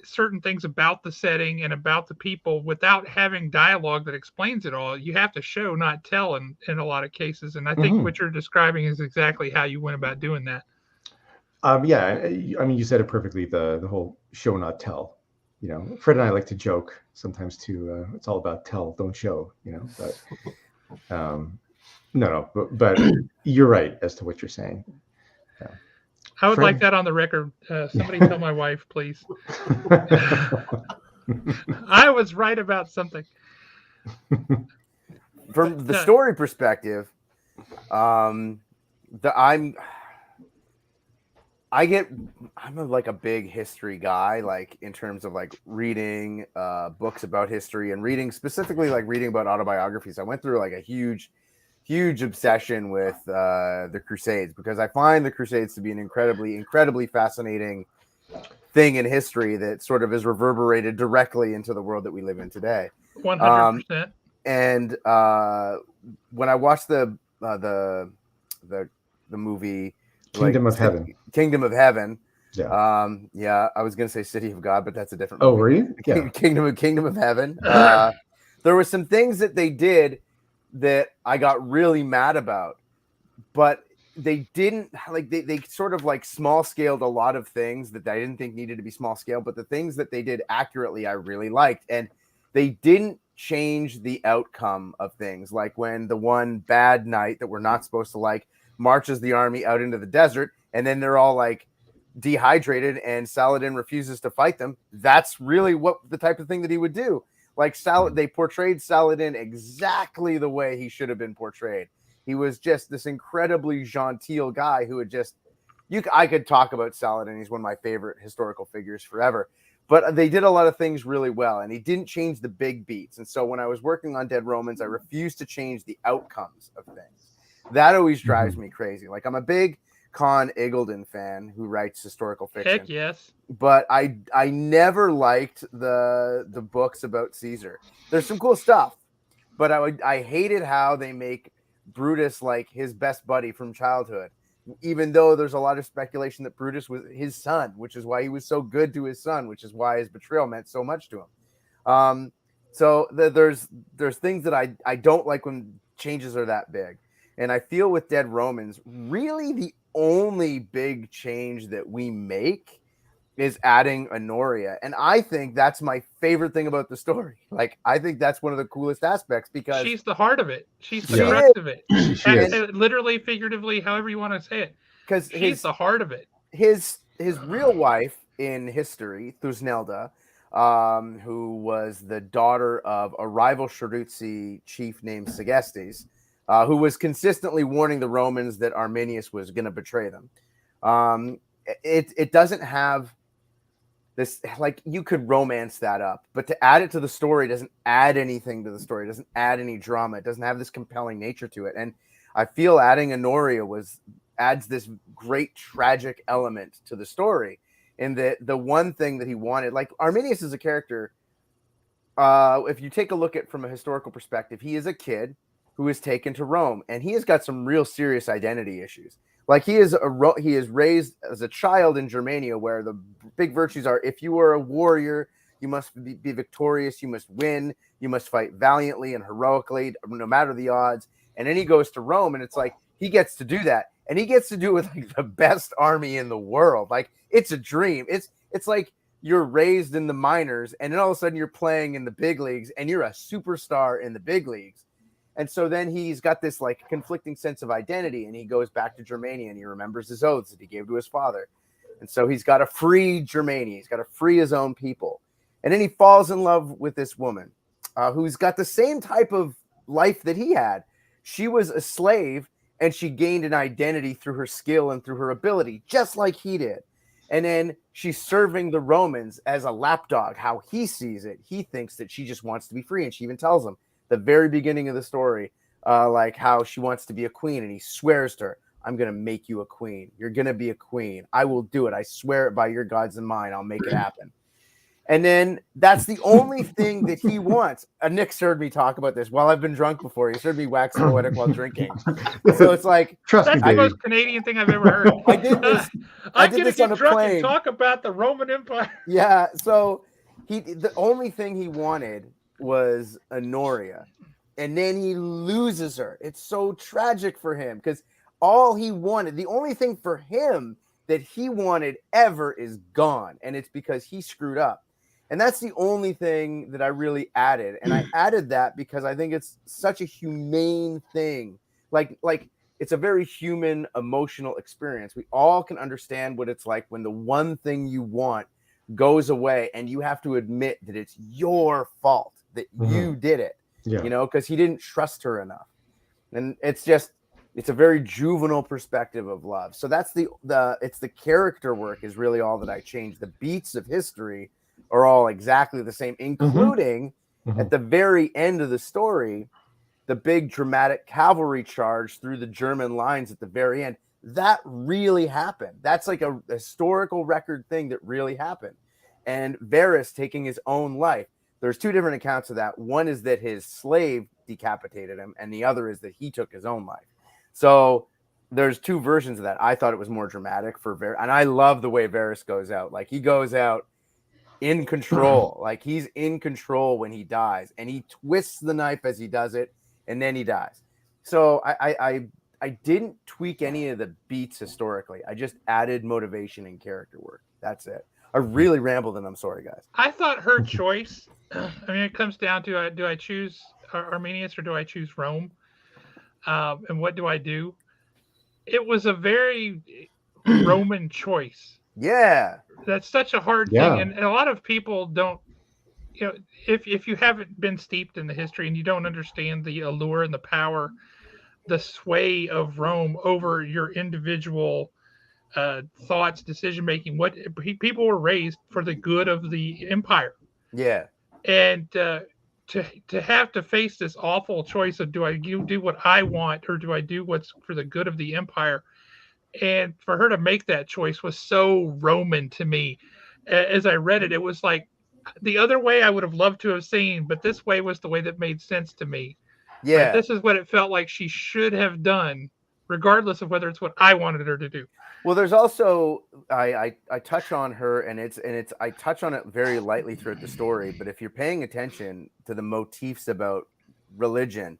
certain things about the setting and about the people without having dialogue that explains it all. You have to show, not tell, in a lot of cases. And I think what you're describing is exactly how you went about doing that. Yeah, I mean, you said it perfectly. The whole show, not tell. Fred and I like to joke sometimes too. It's all about tell, don't show. But but you're right as to what you're saying. Yeah. I would like that on the record. Somebody tell my wife, please. I was right about something. From the story perspective, I'm like a big history guy, like in terms of like reading books about history and specifically reading about autobiographies. I went through like a huge obsession with the Crusades, because I find the Crusades to be an incredibly fascinating thing in history that sort of is reverberated directly into the world that we live in today. 100%. And when I watched the movie Kingdom of Heaven. Yeah. I was gonna say City of God, but that's a different movie. Oh, were you? Yeah. Kingdom of Heaven. There were some things that they did that I got really mad about, but they didn't they sort of small scaled a lot of things that I didn't think needed to be small scale, but the things that they did accurately I really liked. And they didn't change the outcome of things, like when the one bad knight that we're not supposed to like marches the army out into the desert, and then they're all like dehydrated and Saladin refuses to fight them. That's really what the type of thing that he would do. They portrayed Saladin exactly the way he should have been portrayed. He was just this incredibly genteel guy who would I could talk about Saladin. He's one of my favorite historical figures forever. But they did a lot of things really well, and he didn't change the big beats. And so when I was working on Dead Romans, I refused to change the outcomes of things. That always drives me crazy. Like, I'm a big Con Iggulden fan who writes historical fiction. Heck yes. But I never liked the books about Caesar. There's some cool stuff, but I hated how they make Brutus like his best buddy from childhood, even though there's a lot of speculation that Brutus was his son, which is why he was so good to his son, which is why his betrayal meant so much to him. So there's things that I don't like when changes are that big. And I feel with Dead Romans, really the only big change that we make is adding Honoria. And I think that's my favorite thing about the story. Like, I think that's one of the coolest aspects, because she's the heart of it. She's the crux of it. Literally, figuratively, however you want to say it. Because she's the heart of it. His real wife in history, Thusnelda, who was the daughter of a rival Cherusci chief named Segestes, who was consistently warning the Romans that Arminius was going to betray them. It doesn't have this, like, you could romance that up, but to add it to the story doesn't add anything to the story. It doesn't add any drama. It doesn't have this compelling nature to it. And I feel adding Honoria adds this great tragic element to the story. And the one thing that he wanted, like, Arminius is a character, if you take a look at from a historical perspective, he is a kid who is taken to Rome, and he has got some real serious identity issues. Like, he is raised as a child in Germania, where the big virtues are: if you are a warrior, you must be victorious, you must win, you must fight valiantly and heroically, no matter the odds. And then he goes to Rome, and it's like he gets to do that, and he gets to do it with like the best army in the world. Like, it's a dream. It's like you're raised in the minors, and then all of a sudden you're playing in the big leagues, and you're a superstar in the big leagues. And so then he's got this like conflicting sense of identity, and he goes back to Germania, and he remembers his oaths that he gave to his father. And so he's got to free Germania. He's got to free his own people. And then he falls in love with this woman who's got the same type of life that he had. She was a slave, and she gained an identity through her skill and through her ability, just like he did. And then she's serving the Romans as a lapdog. How he sees it, he thinks that she just wants to be free. And she even tells him the very beginning of the story, like how she wants to be a queen. And he swears to her, I'm going to make you a queen. You're going to be a queen. I will do it. I swear it by your gods and mine. I'll make it happen. And then that's the only thing that he wants. Nick's heard me talk about this while I've been drunk before. He's heard me wax poetic while drinking. So it's like, Trust me, That's the baby. most Canadian thing I've ever heard. I did this. I'm did gonna this on get a drunk plane. and talk about the Roman Empire. Yeah. So the only thing he wanted was Honoria. And then he loses her. It's so tragic for him because all he wanted, the only thing for him that he wanted ever is gone. And it's because he screwed up. And that's the only thing that I really added. And I added that because I think it's such a humane thing. Like it's a very human, emotional experience. We all can understand what it's like when the one thing you want goes away and you have to admit that it's your fault, that you did it, you know, because he didn't trust her enough. And it's a very juvenile perspective of love. So that's it's the character work is really all that I changed. The beats of history are all exactly the same, including at the very end of the story, the big dramatic cavalry charge through the German lines at the very end. That really happened. That's like a historical record thing that really happened. And Varys taking his own life. There's two different accounts of that. One is that his slave decapitated him, and the other is that he took his own life. So there's two versions of that. I thought it was more dramatic for Varys. And I love the way Varys goes out. Like he goes out in control, like he's in control when he dies, and he twists the knife as he does it, and then he dies. So I didn't tweak any of the beats historically. I just added motivation and character work. That's it. I really rambled, and I'm sorry, guys. I thought her choice. I mean, it comes down to do I choose Arminius or do I choose Rome, and what do I do? It was a very Roman choice. Yeah. That's such a hard thing. And a lot of people don't, you know, if you haven't been steeped in the history and you don't understand the allure and the power, the sway of Rome over your individual thoughts, decision making, what people were raised for the good of the empire. Yeah. And to have to face this awful choice of do I do what I want or do I do what's for the good of the empire? And for her to make that choice was so Roman to me. As I read it, it was like the other way I would have loved to have seen, but this way was the way that made sense to me. Yeah. Right? This is what it felt like she should have done, regardless of whether it's what I wanted her to do. Well, there's also I touch on her, and it's I touch on it very lightly throughout the story. But if you're paying attention to the motifs about religion,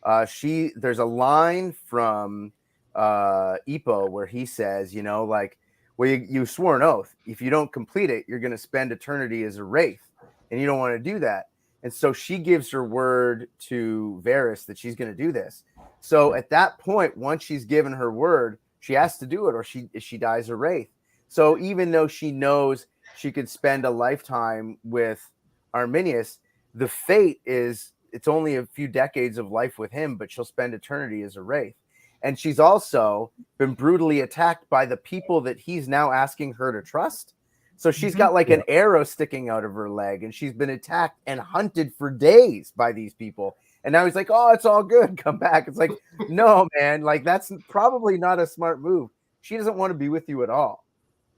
there's a line from Ippo where he says, you know, like, well, you swore an oath. If you don't complete it, you're going to spend eternity as a wraith, and you don't want to do that. And so she gives her word to Varys that she's going to do this. So at that point, once she's given her word, she has to do it, or she dies a wraith. So even though she knows she could spend a lifetime with Arminius, the fate is it's only a few decades of life with him, but she'll spend eternity as a wraith. And she's also been brutally attacked by the people that he's now asking her to trust. So she's got like an arrow sticking out of her leg, and she's been attacked and hunted for days by these people. And now he's like, oh, it's all good. Come back. It's like, no, man, like that's probably not a smart move. She doesn't want to be with you at all.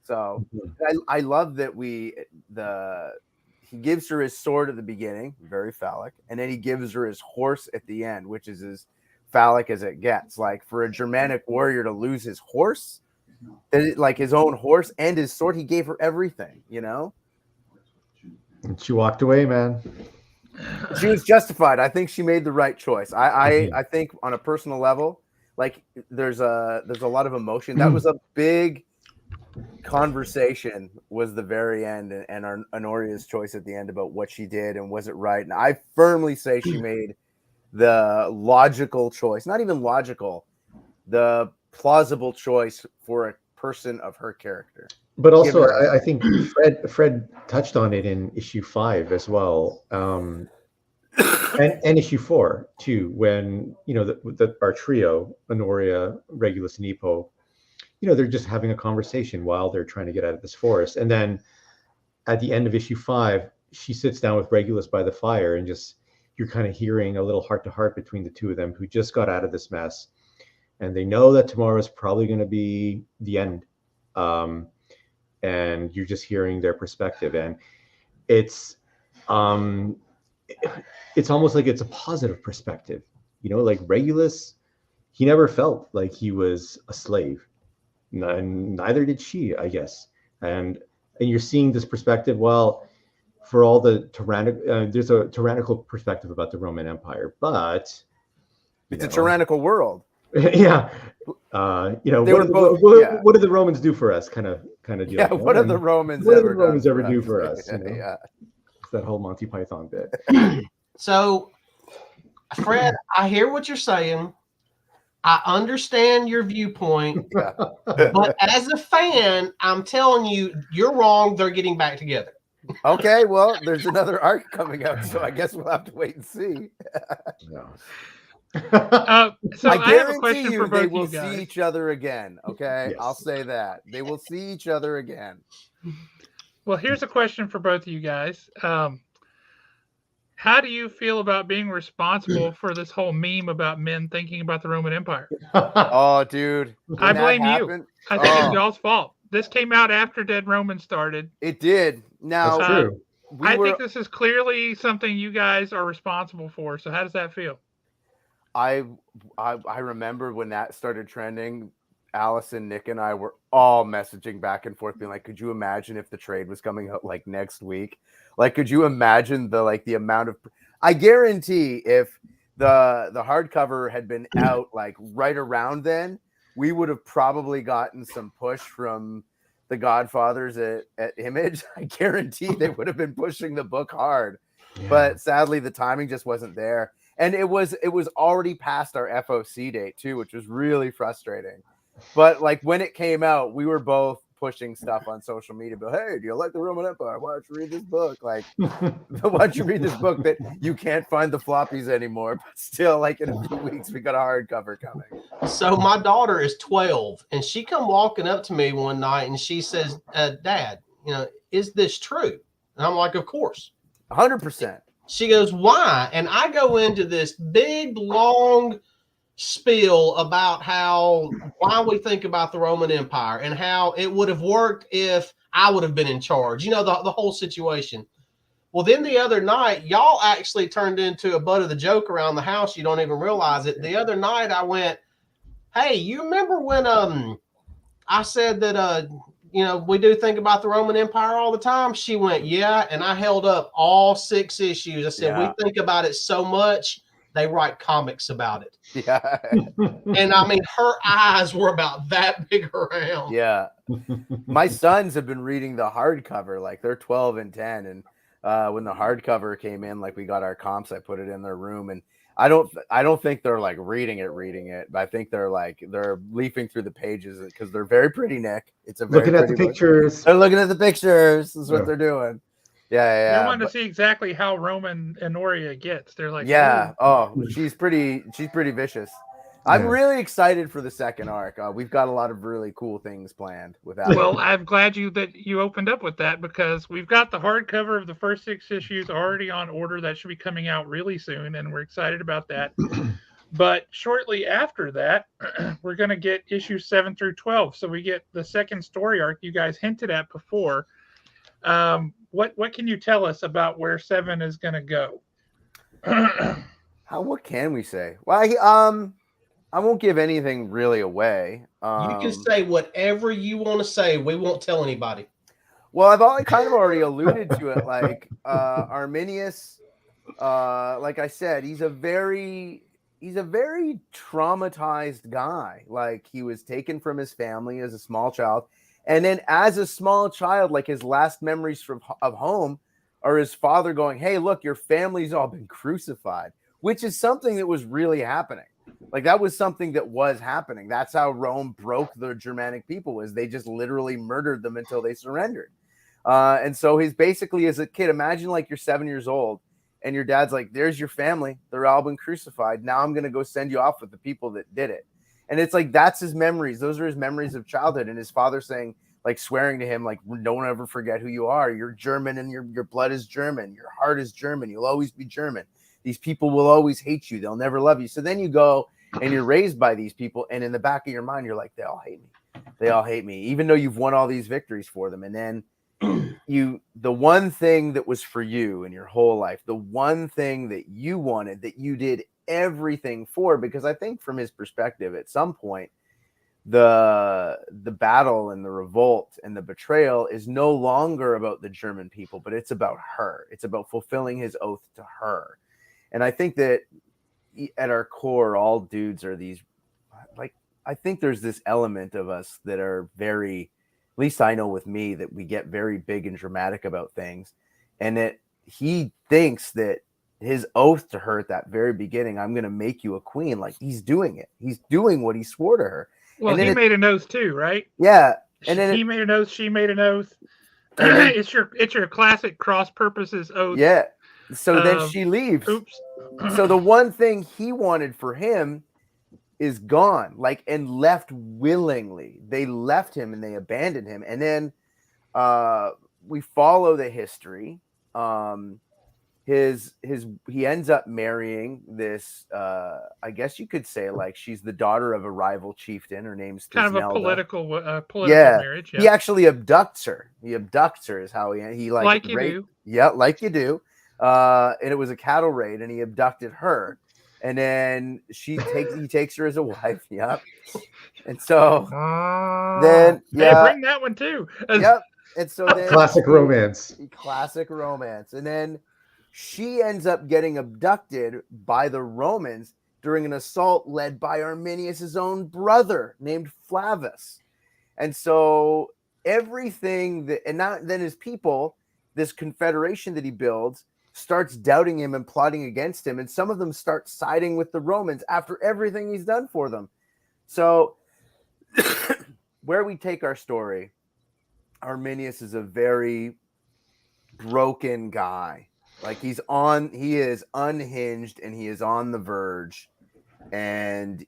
So I love that he gives her his sword at the beginning, very phallic, and then he gives her his horse at the end, which is as phallic as it gets. Like for a Germanic warrior to lose his horse, like his own horse and his sword, he gave her everything, you know? And she walked away, man. She was justified. I think she made the right choice. I think on a personal level, like there's a lot of emotion. That was a big conversation, was the very end, and our Honoria's choice at the end about what she did and was it right. And I firmly say she made the logical choice, not even logical, the plausible choice for a person of her character. But also, I think Fred touched on it in issue 5 as well, and issue 4 too. When you know our trio, Honoria, Regulus, and Ippo, they're just having a conversation while they're trying to get out of this forest. And then at the end of issue 5, she sits down with Regulus by the fire, and just you're kind of hearing a little heart to heart between the two of them, who just got out of this mess, and they know that tomorrow is probably going to be the end. And you're just hearing their perspective, and it's almost like it's a positive perspective. Like Regulus, he never felt like he was a slave, and neither did she, I guess. And you're seeing this perspective. Well, for all the there's a tyrannical perspective about the Roman Empire, but it's a tyrannical world. Yeah. What do the Romans do for us? Kind of deal. Yeah. What do the Romans ever do for us? Yeah. It's that whole Monty Python bit. So, Fred, I hear what you're saying. I understand your viewpoint, but as a fan, I'm telling you, you're wrong. They're getting back together. Okay, well, there's another arc coming up, so I guess we'll have to wait and see. So I have a question you for both they will you guys. see each other again. Okay, Yes. I'll say that they will see each other again. Well, here's a question for both of you guys. How do you feel about being responsible for this whole meme about men thinking about the Roman Empire? Oh, dude, I when that blame you. happened- I think it's y'all's fault. This came out after Dead Roman started. It did. Now, That's true. I think this is clearly something you guys are responsible for. So how does that feel? I remember when that started trending. Allison, Nick, and I were all messaging back and forth, being like, "Could you imagine if the trade was coming out like next week? Like, could you imagine the amount of? I guarantee if the hardcover had been out like right around then, we would have probably gotten some push from the Godfathers at Image. I guarantee they would have been pushing the book hard, but sadly the timing just wasn't there, and it was already past our FOC date too, which was really frustrating. But like when it came out, we were both pushing stuff on social media. But hey, do you like the Roman Empire? Why don't you read this book? Like, why don't you read this book that you can't find the floppies anymore? But still, like in a few weeks, we got a hardcover coming. So my daughter is 12, and she come walking up to me one night, and she says, "Dad, is this true?" And I'm like, "Of course." 100%. She goes, "Why?" And I go into this big, long spiel about why we think about the Roman Empire and how it would have worked if I would have been in charge, the whole situation. Well, then the other night, y'all actually turned into a butt of the joke around the house. You don't even realize it. The other night I went, "Hey, you remember when I said that we do think about the Roman Empire all the time?" She went, "Yeah." And I held up all 6 issues. I said, "We think about it so much, they write comics about it." Yeah. And I mean, her eyes were about that big around. Yeah. My sons have been reading the hardcover, like they're 12 and 10. And when the hardcover came in, like we got our comps, I put it in their room, and I don't think they're like reading it, but I think they're leafing through the pages because they're very pretty, Nick. It's a very looking at the book. pictures. They're looking at the pictures. This is what they're doing. Yeah. They want to see exactly how Roman Honoria gets. They're like, yeah. Oh, she's pretty vicious. I'm really excited for the second arc. We've got a lot of really cool things planned with that. Well, I'm glad that you opened up with that, because we've got the hardcover of the first 6 issues already on order. That should be coming out really soon, and we're excited about that. But shortly after that, we're going to get issues 7 through 12. So we get the second story arc you guys hinted at before. What can you tell us about where 7 is going to go? What can we say? Well, I won't give anything really away. You can say whatever you want to say. We won't tell anybody. Well, I've kind of already alluded to it. Like Arminius, like I said, he's a very traumatized guy. Like, he was taken from his family as a small child. And then as a small child, like, his last memories of home are his father going, "Hey, look, your family's all been crucified," which is something that was really happening. Like, that was something that was happening. That's how Rome broke the Germanic people, is they just literally murdered them until they surrendered. And so he's basically, as a kid, imagine like you're 7 years old and your dad's like, "There's your family. They're all been crucified. Now I'm going to go send you off with the people that did it." And it's like, that's his memories. Those are his memories of childhood. And his father saying, like, swearing to him, like, don't ever forget who you are. You're German and your blood is German. Your heart is German. You'll always be German. These people will always hate you. They'll never love you. So then you go and you're raised by these people. And in the back of your mind, you're like, they all hate me. They all hate me, even though you've won all these victories for them. And then the one thing that was for you in your whole life, the one thing that you wanted, that you did everything for, because I think from his perspective, at some point, the battle and the revolt and the betrayal is no longer about the German people, but it's about her. It's about fulfilling his oath to her. And I think that at our core, all dudes are these, like, I think there's this element of us that are very, at least I know with me, that we get very big and dramatic about things. And that he thinks that his oath to her at that very beginning, I'm going to make you a queen. Like, he's doing it. He's doing what he swore to her. Well, he made an oath too, right? Yeah. And then he made an oath. She made an oath. It's your classic cross purposes oath. Yeah. So then she leaves. Oops. So the one thing he wanted for him is gone, like, and left willingly. They left him and they abandoned him. And then we follow the history. He ends up marrying this, I guess you could say, like, she's the daughter of a rival chieftain. Her name's kind of a political marriage. Yeah. He actually abducts her. He abducts her is how he like you do. Yeah, like you do. And it was a cattle raid, and he abducted her. And then he takes her as a wife. Yep. And so then bring that one too. Yep. And so then classic romance. And then she ends up getting abducted by the Romans during an assault led by Arminius's own brother named Flavus. And so everything then his people, this confederation that he builds, starts doubting him and plotting against him. And some of them start siding with the Romans after everything he's done for them. So where we take our story, Arminius is a very broken guy. Like, he is unhinged and he is on the verge, and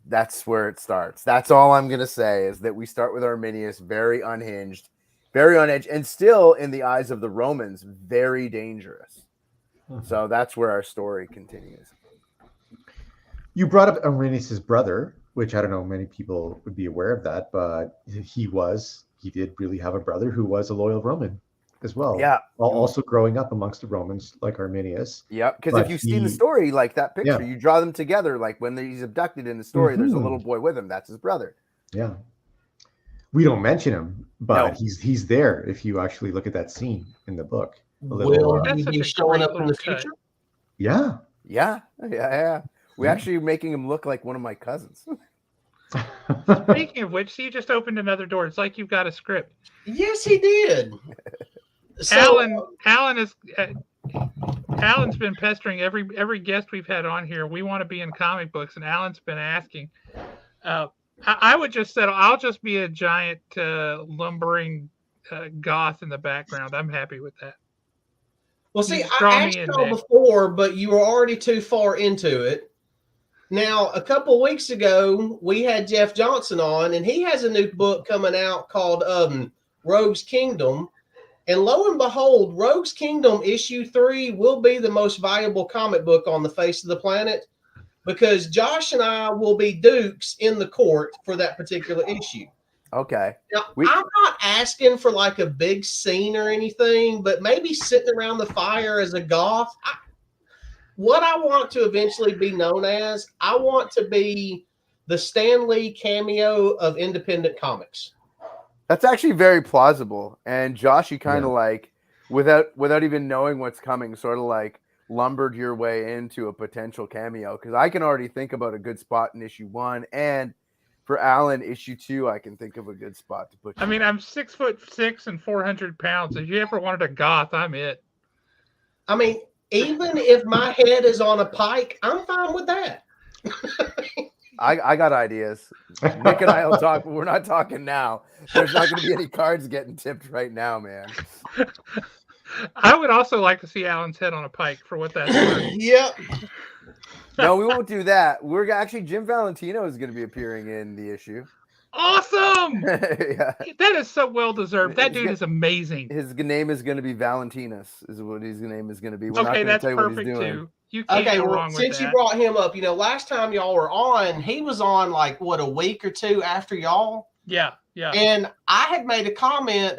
that's where it starts. That's all I'm going to say, is that we start with Arminius very unhinged, very on edge, and still in the eyes of the Romans, very dangerous. So that's where our story continues. You brought up Arminius' brother, which I don't know many people would be aware of that, but he did really have a brother who was a loyal Roman as well. Yeah. Also growing up amongst the Romans like Arminius. Yeah, because if you've seen the story, like that picture, you draw them together. Like when he's abducted in the story, there's a little boy with him. That's his brother. Yeah. We don't mention him, but he's there if you actually look at that scene in the book. Will he be showing up in the future? Yeah. Yeah. We're actually making him look like one of my cousins. Speaking of which, he just opened another door. It's like you've got a script. Yes, he did. Alan's been pestering every guest we've had on here. We want to be in comic books, and Alan's been asking. I would just settle. I'll just be a giant lumbering goth in the background. I'm happy with that. Well, see, I asked y'all before, but you were already too far into it. Now, a couple weeks ago, we had Jeff Johnson on, and he has a new book coming out called Rogue's Kingdom. And lo and behold, Rogue's Kingdom issue 3 will be the most valuable comic book on the face of the planet, because Josh and I will be dukes in the court for that particular issue. Okay. Now, I'm not asking for like a big scene or anything, but maybe sitting around the fire as a goth. What I want to eventually be known as, I want to be the Stan Lee cameo of independent comics. That's actually very plausible. And Josh, you kind of like, without even knowing what's coming, sort of like lumbered your way into a potential cameo. Because I can already think about a good spot in issue 1, and for Alan, issue 2, I can think of a good spot to put you. I mean, I'm 6'6" and 400 pounds. If you ever wanted a goth, I'm it. I mean, even if my head is on a pike, I'm fine with that. I got ideas. Nick and I will talk, but we're not talking now. There's not going to be any cards getting tipped right now, man. I would also like to see Alan's head on a pike for what that's worth. Yep. No, we won't do that. We're actually Jim Valentino is going to be appearing in the issue. Awesome! Yeah. That is so well deserved. That dude is amazing. His name is going to be Valentinus. Is what his name is going to be. We're Okay, not going to that's tell you what he's perfect doing. too. You can't go wrong with since that. you brought him up, last time y'all were on, he was on like what, a week or two after y'all. Yeah. And I had made a comment.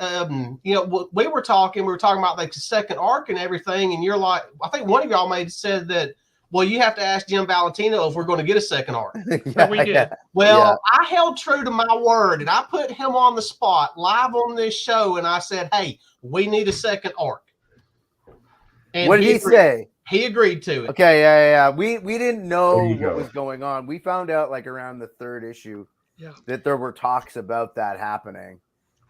We were talking about like the second arc and everything, and you're like, I think one of y'all said that. Well, you have to ask Jim Valentino if we're going to get a second arc. Yeah, we did. Yeah. Well, I held true to my word, and I put him on the spot live on this show, and I said, "Hey, we need a second arc." And what did he say? He agreed to it. Okay, yeah. We didn't know what was going on. We found out like around the third issue that there were talks about that happening.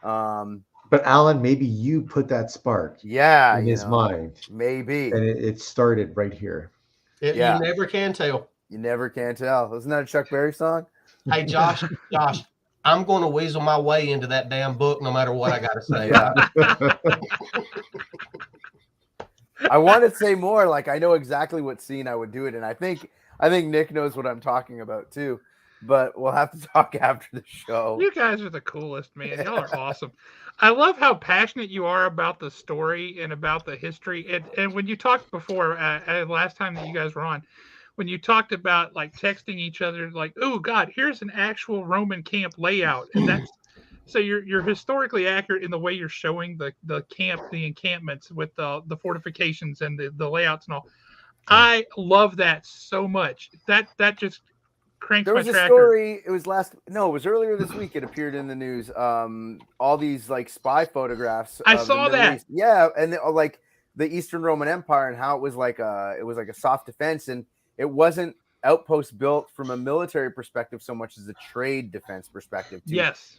But Alan, maybe you put that spark in his mind. Maybe. And it started right here. You never can tell. You never can tell. Isn't that a Chuck Berry song? Hey, Josh, I'm going to weasel my way into that damn book no matter what I got to say. I want to say more. Like, I know exactly what scene I would do it in. I think Nick knows what I'm talking about too, but we'll have to talk after the show. You guys are the coolest, man. Y'all are awesome. I love how passionate you are about the story and about the history. And when you talked before, last time that you guys were on, when you talked about like texting each other, like, oh God, here's an actual Roman camp layout. And that's, so you're historically accurate in the way you're showing the encampments with the fortifications and the layouts and all. I love that so much. That just cranks there was my a tracker. Story. It was earlier this week. It appeared in the news. All these like spy photographs. I saw that. East. Yeah, and like the Eastern Roman Empire and how it was like a soft defense, and it wasn't outpost built from a military perspective so much as a trade defense perspective.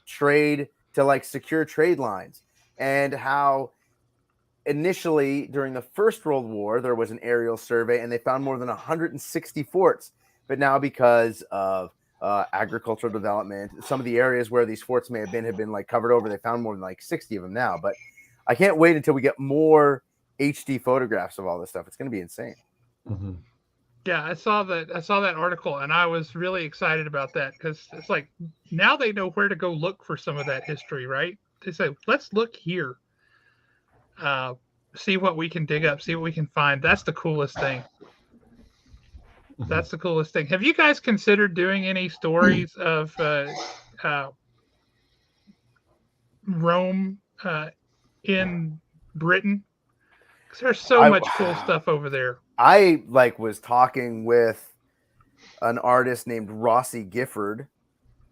Trade to like secure trade lines, and how initially during the First World War there was an aerial survey and they found more than 160 forts. But now because of agricultural development, some of the areas where these forts may have been like covered over. They found more than like 60 of them now. But I can't wait until we get more HD photographs of all this stuff. It's going to be insane. Mm-hmm. Yeah, I saw that article, and I was really excited about that because it's like now they know where to go look for some of that history, right? They say, let's look here, see what we can dig up, see what we can find. That's the coolest thing. That's the coolest thing. Have you guys considered doing any stories of Rome in Britain? Because there's so much cool stuff over there. I was talking with an artist named Rossi Gifford,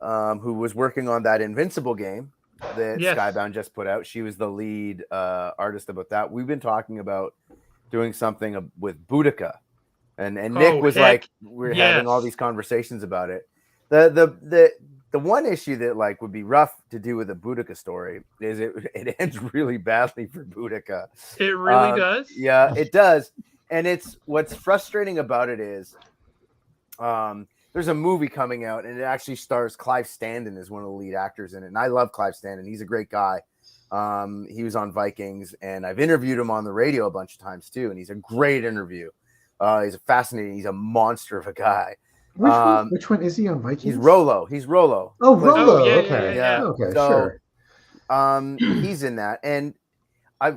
who was working on that Invincible game that Skybound just put out. She was the lead artist about that. We've been talking about doing something with Boudica, and Nick was like, we're having all these conversations about it. The one issue that like would be rough to do with a Boudica story is it ends really badly for Boudica. It really does. Yeah, it does. And what's frustrating about it is there's a movie coming out and it actually stars Clive Standen as one of the lead actors in it. And I love Clive Standen. He's a great guy. He was on Vikings and I've interviewed him on the radio a bunch of times too. And he's a great interview. He's a monster of a guy. Which one is he on Vikings? He's Rollo. Oh, Rollo. Yeah. Okay, so, sure. He's in that. And I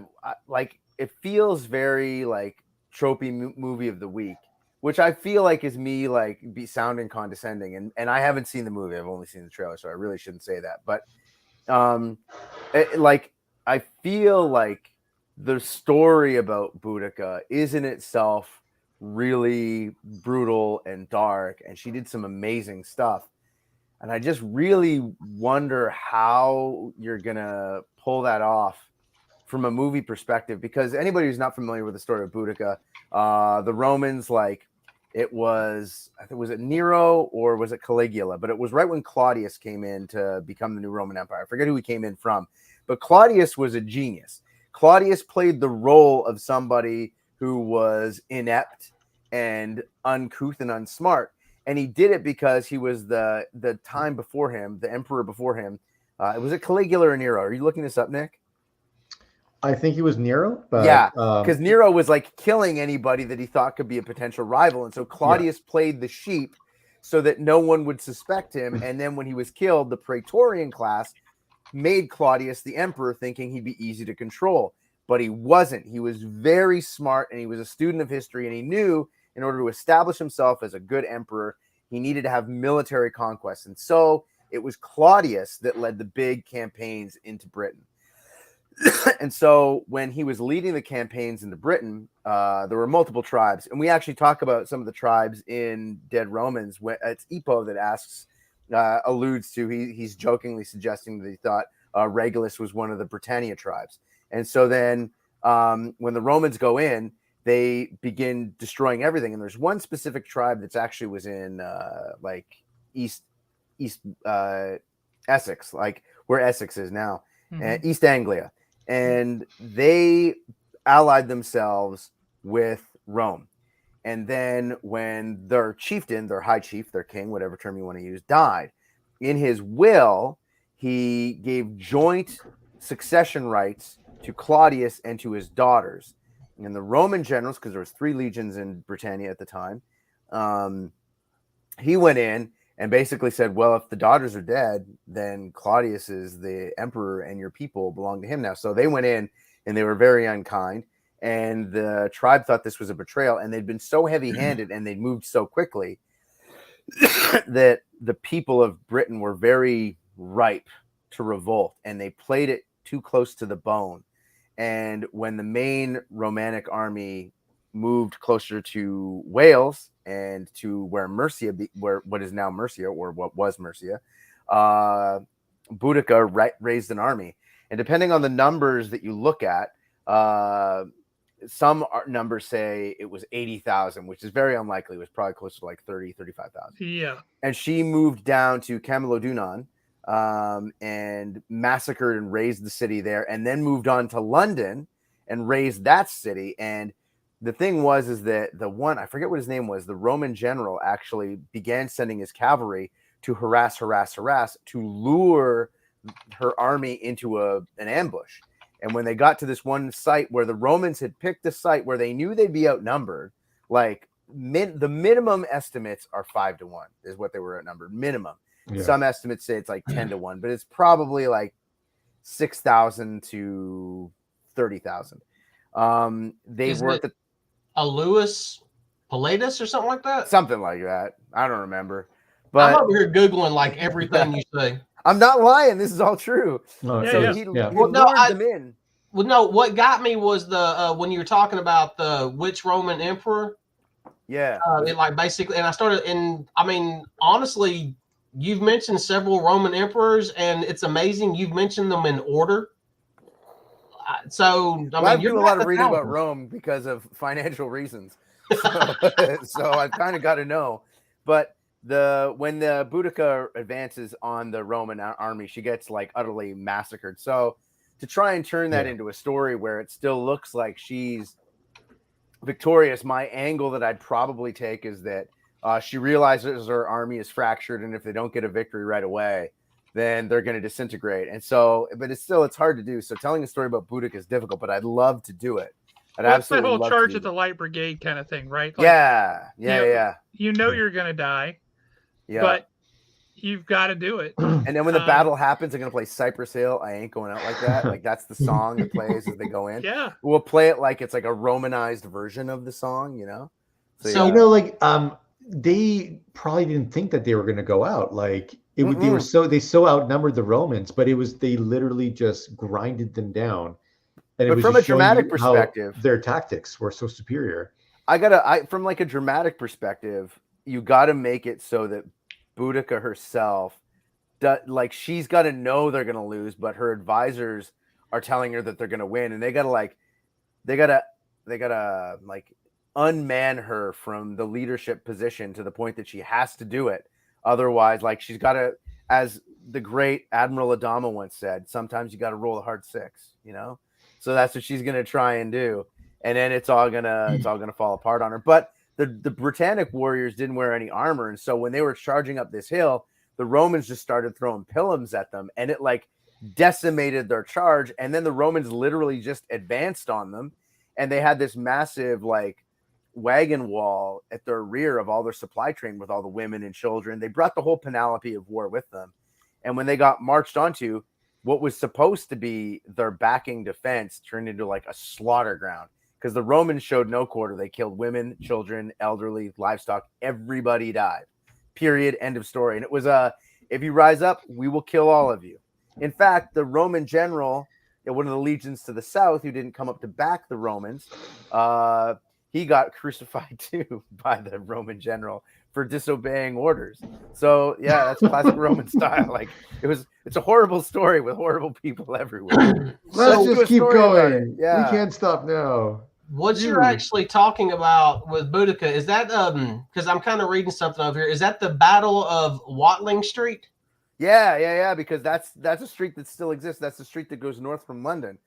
like, it feels very like tropey movie of the week, which I feel like is me like be sounding condescending, and I haven't seen the movie. I've only seen the trailer, so I really shouldn't say that. But I feel like the story about Boudica is in itself really brutal and dark, and she did some amazing stuff. And I just really wonder how you're gonna pull that off from a movie perspective, because anybody who's not familiar with the story of Boudica, the Romans, like was it Nero or was it Caligula? But it was right when Claudius came in to become the new Roman Empire. I forget who he came in from, but Claudius was a genius. Claudius played the role of somebody who was inept and uncouth and unsmart. And he did it because he was the time before him, the emperor before him. Was it Caligula or Nero? Are you looking this up, Nick? I think it was Nero, but yeah, because Nero was like killing anybody that he thought could be a potential rival, and so Claudius played the sheep so that no one would suspect him. And then when he was killed, the Praetorian class made Claudius the emperor, thinking he'd be easy to control, but he wasn't. He was very smart, and he was a student of history, and he knew in order to establish himself as a good emperor, he needed to have military conquest, and so it was Claudius that led the big campaigns into Britain. And so when he was leading the campaigns into Britain, there were multiple tribes. And we actually talk about some of the tribes in Dead Romans. It's Epo that asks, alludes to, he's jokingly suggesting that he thought Regulus was one of the Britannia tribes. And so then when the Romans go in, they begin destroying everything. And there's one specific tribe that's actually was in like East Essex, like where Essex is now, East Anglia. And they allied themselves with Rome. And then when their chieftain, their high chief, their king, whatever term you want to use, died, in his will, he gave joint succession rights to Claudius and to his daughters. And the Roman generals, because there was 3 legions in Britannia at the time, he went in and basically said, well, if the daughters are dead, then Claudius is the emperor and your people belong to him now. So they went in and they were very unkind. And the tribe thought this was a betrayal. And they'd been so heavy-handed and they'd moved so quickly that the people of Britain were very ripe to revolt. And they played it too close to the bone. And when the main Romanic army moved closer to Wales and to where Mercia, where what is now Mercia, or what was Mercia, Boudica raised an army. And depending on the numbers that you look at, some numbers say it was 80,000, which is very unlikely. It was probably close to like 30, 35,000. Yeah. And she moved down to Camalodunum and massacred and razed the city there, and then moved on to London and razed that city. And the thing is that the one, I forget what his name was, the Roman general actually began sending his cavalry to harass, to lure her army into an ambush. And when they got to this one site where the Romans had picked a site where they knew they'd be outnumbered, like the minimum estimates are 5-1 is what they were outnumbered, minimum. Yeah. Some estimates say it's like 10-1, but it's probably like 6,000 to 30,000. They were at a Louis Pilatus or something like that? Something like that. I don't remember. But I'm over here Googling like everything you say. I'm not lying. This is all true. Oh, so he lured them in. Well, no, what got me was the when you were talking about the which Roman emperor. Yeah. It like basically, and I started, and I mean, honestly, you've mentioned several Roman emperors, and it's amazing you've mentioned them in order. So I mean, you're doing a lot of reading about Rome because of financial reasons. So I've kind of got to know. But when the Boudica advances on the Roman army, she gets like utterly massacred. So to try and turn that into a story where it still looks like she's victorious, my angle that I'd probably take is that she realizes her army is fractured, and if they don't get a victory right away, then they're going to disintegrate. And so, but it's hard to do. So telling a story about Boudica is difficult, but I'd love to do it. That's the whole charge of the Light Brigade kind of thing, right? Like, yeah. You know you're going to die, but you've got to do it. And then when the battle happens, they're going to play Cypress Hill. I ain't going out like that. Like that's the song that plays as they go in. Yeah. We'll play it like it's like a Romanized version of the song, you know? So you know, like, they probably didn't think that they were going to go out. Like they so outnumbered the Romans, but they literally just grinded them down. And but from a dramatic perspective, their tactics were so superior. From like a dramatic perspective, you got to make it so that Boudica herself, like she's got to know they're going to lose, but her advisors are telling her that they're going to win, and they got to unman her from the leadership position to the point that she has to do it. Otherwise, like she's got to, as the great Admiral Adama once said, sometimes you got to roll a hard 6, you know? So that's what she's going to try and do. And then it's all going to fall apart on her. But the Britannic warriors didn't wear any armor. And so when they were charging up this hill, the Romans just started throwing pilums at them. And it like decimated their charge, and then the Romans literally just advanced on them, and they had this massive like wagon wall at their rear of all their supply train with all the women and children. They brought the whole panoply of war with them, and when they got marched onto, what was supposed to be their backing defense turned into like a slaughter ground, because the Romans showed no quarter. They killed women, children, elderly, livestock. Everybody died. Period. End of story. And it was if you rise up, we will kill all of you. In fact, the Roman general, one of the legions to the south, who didn't come up to back the Romans, he got crucified too by the Roman general for disobeying orders. So yeah, that's classic Roman style. Like it's a horrible story with horrible people everywhere. Let's just keep going. Yeah. We can't stop now. What you're actually talking about with Boudica, is that because I'm kind of reading something over here, is that the Battle of Watling Street? Yeah, because that's a street that still exists. That's the street that goes north from London.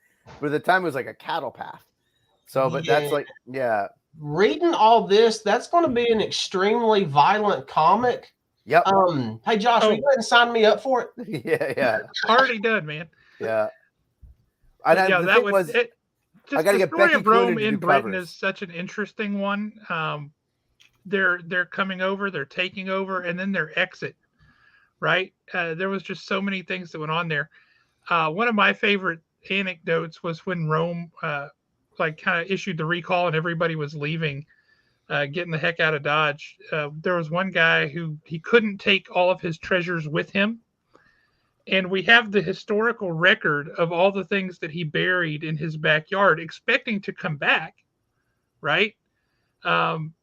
But at the time it was like a cattle path. So, but that's like, yeah. Reading all this, that's going to be an extremely violent comic. Yep. Hey Josh, will you go ahead and sign me up for it? Yeah. Already done, man. Yeah. I got to get Becky of Rome in Britain is such an interesting one. They're coming over, they're taking over, and then their exit. Right? There was just so many things that went on there. One of my favorite anecdotes was when Rome kind of issued the recall and everybody was leaving, getting the heck out of Dodge. There was one guy who he couldn't take all of his treasures with him. And we have the historical record of all the things that he buried in his backyard, expecting to come back, right?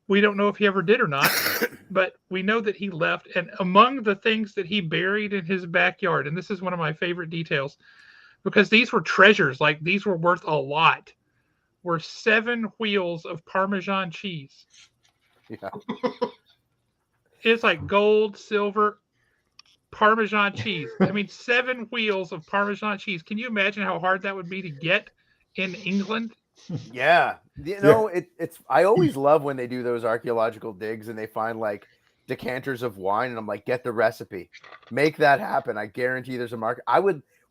We don't know if he ever did or not, but we know that he left. And among the things that he buried in his backyard, and this is one of my favorite details, because these were treasures, like these were worth a lot, were 7 wheels of Parmesan cheese. Yeah. It's like gold, silver, Parmesan cheese. I mean, 7 wheels of Parmesan cheese. Can you imagine how hard that would be to get in England? Yeah. It's I always love when they do those archaeological digs and they find like decanters of wine, and I'm like, get the recipe. Make that happen. I guarantee there's a market.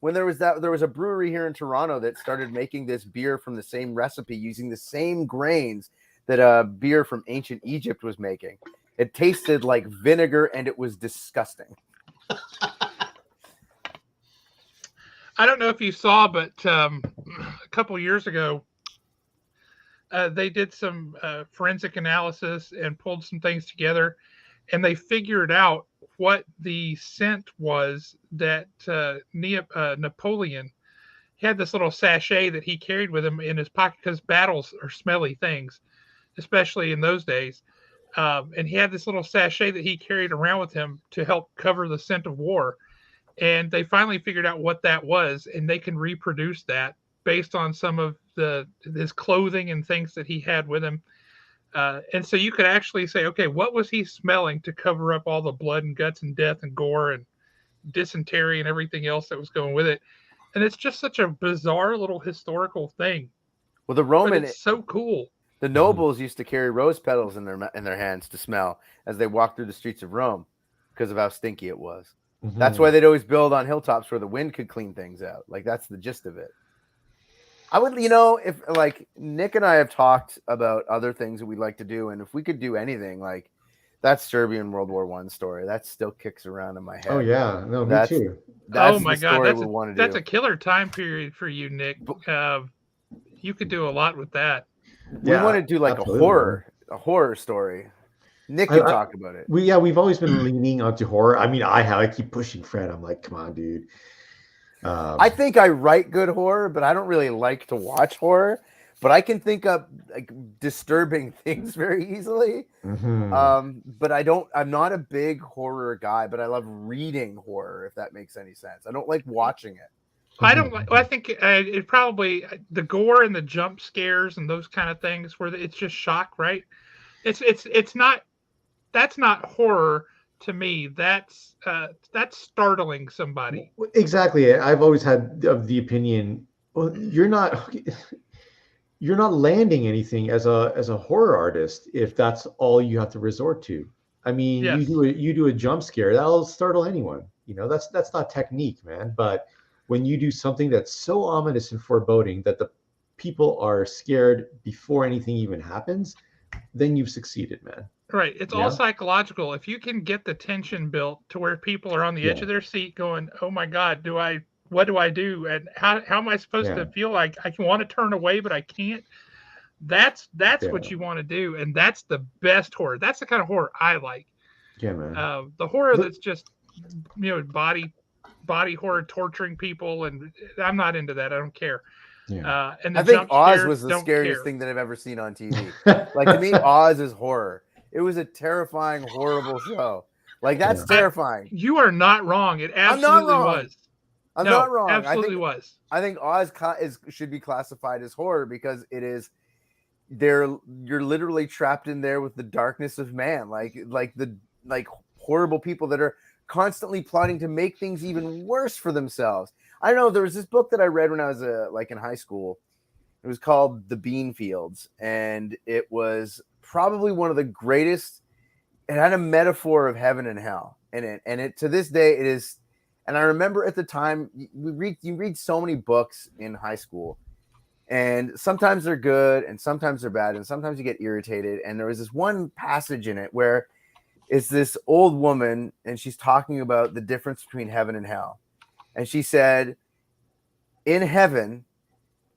When there was a brewery here in Toronto that started making this beer from the same recipe using the same grains that a beer from ancient Egypt was making. It tasted like vinegar and it was disgusting. I don't know if you saw, but a couple years ago, they did some forensic analysis and pulled some things together, and they figured out what the scent was that Napoleon had. This little sachet that he carried with him in his pocket, because battles are smelly things, especially in those days. And he had this little sachet that he carried around with him to help cover the scent of war. And they finally figured out what that was, and they can reproduce that based on some of his clothing and things that he had with him. And so you could actually say, okay, what was he smelling to cover up all the blood and guts and death and gore and dysentery and everything else that was going with it? And it's just such a bizarre little historical thing. Well, the Roman, it's so cool. The nobles used to carry rose petals in their hands to smell as they walked through the streets of Rome because of how stinky it was. Mm-hmm. That's why they'd always build on hilltops where the wind could clean things out. Like, that's the gist of it. I would, if like Nick and I have talked about other things that we'd like to do, and if we could do anything, like that Serbian World War I story, that still kicks around in my head. Oh yeah, no, me too. Oh my God, that's a killer time period for you, Nick. You could do a lot with that. We want to do like a horror story. Nick can talk about it. We've always been leaning onto horror. I mean, I keep pushing Fred. I'm like, come on, dude. I think I write good horror, but I don't really like to watch horror. But I can think of like disturbing things very easily. Mm-hmm. But I'm not a big horror guy, but I love reading horror, if that makes any sense. I don't like watching it. I don't like. I think it probably the gore and the jump scares and those kind of things where it's just shock, right? It's not. That's not horror to me. That's startling somebody. Exactly. I've always had the opinion. Well, you're not landing anything as a horror artist if that's all you have to resort to. I mean, yes. you do a jump scare, that'll startle anyone. That's not technique, man. But when you do something that's so ominous and foreboding that the people are scared before anything even happens, then you've succeeded, man. Right. It's all psychological. If you can get the tension built to where people are on the edge of their seat going, oh my God, what do I do? And how am I supposed to feel like I want to turn away, but I can't? That's what you want to do. And that's the best horror. That's the kind of horror I like. Yeah, man. The horror that's just, body horror, torturing people. And I'm not into that. I don't care. Yeah. And I think Oz was the scariest thing that I've ever seen on TV. Like, to me, Oz is horror. It was a terrifying, horrible show. Like, that's terrifying. You are not wrong. It absolutely was. I'm not wrong. Absolutely was. I think Oz should be classified as horror because it is. You're literally trapped in there with the darkness of man, like horrible people that are constantly plotting to make things even worse for themselves. I don't know. There was this book that I read when I was in high school. It was called The Bean Fields, and it was probably one of the greatest. It had a metaphor of heaven and hell in it, and it to this day it is. And I remember at the time you read so many books in high school, and sometimes they're good, and sometimes they're bad, and sometimes you get irritated. And there was this one passage in it where it's this old woman, and she's talking about the difference between heaven and hell. And she said, in heaven,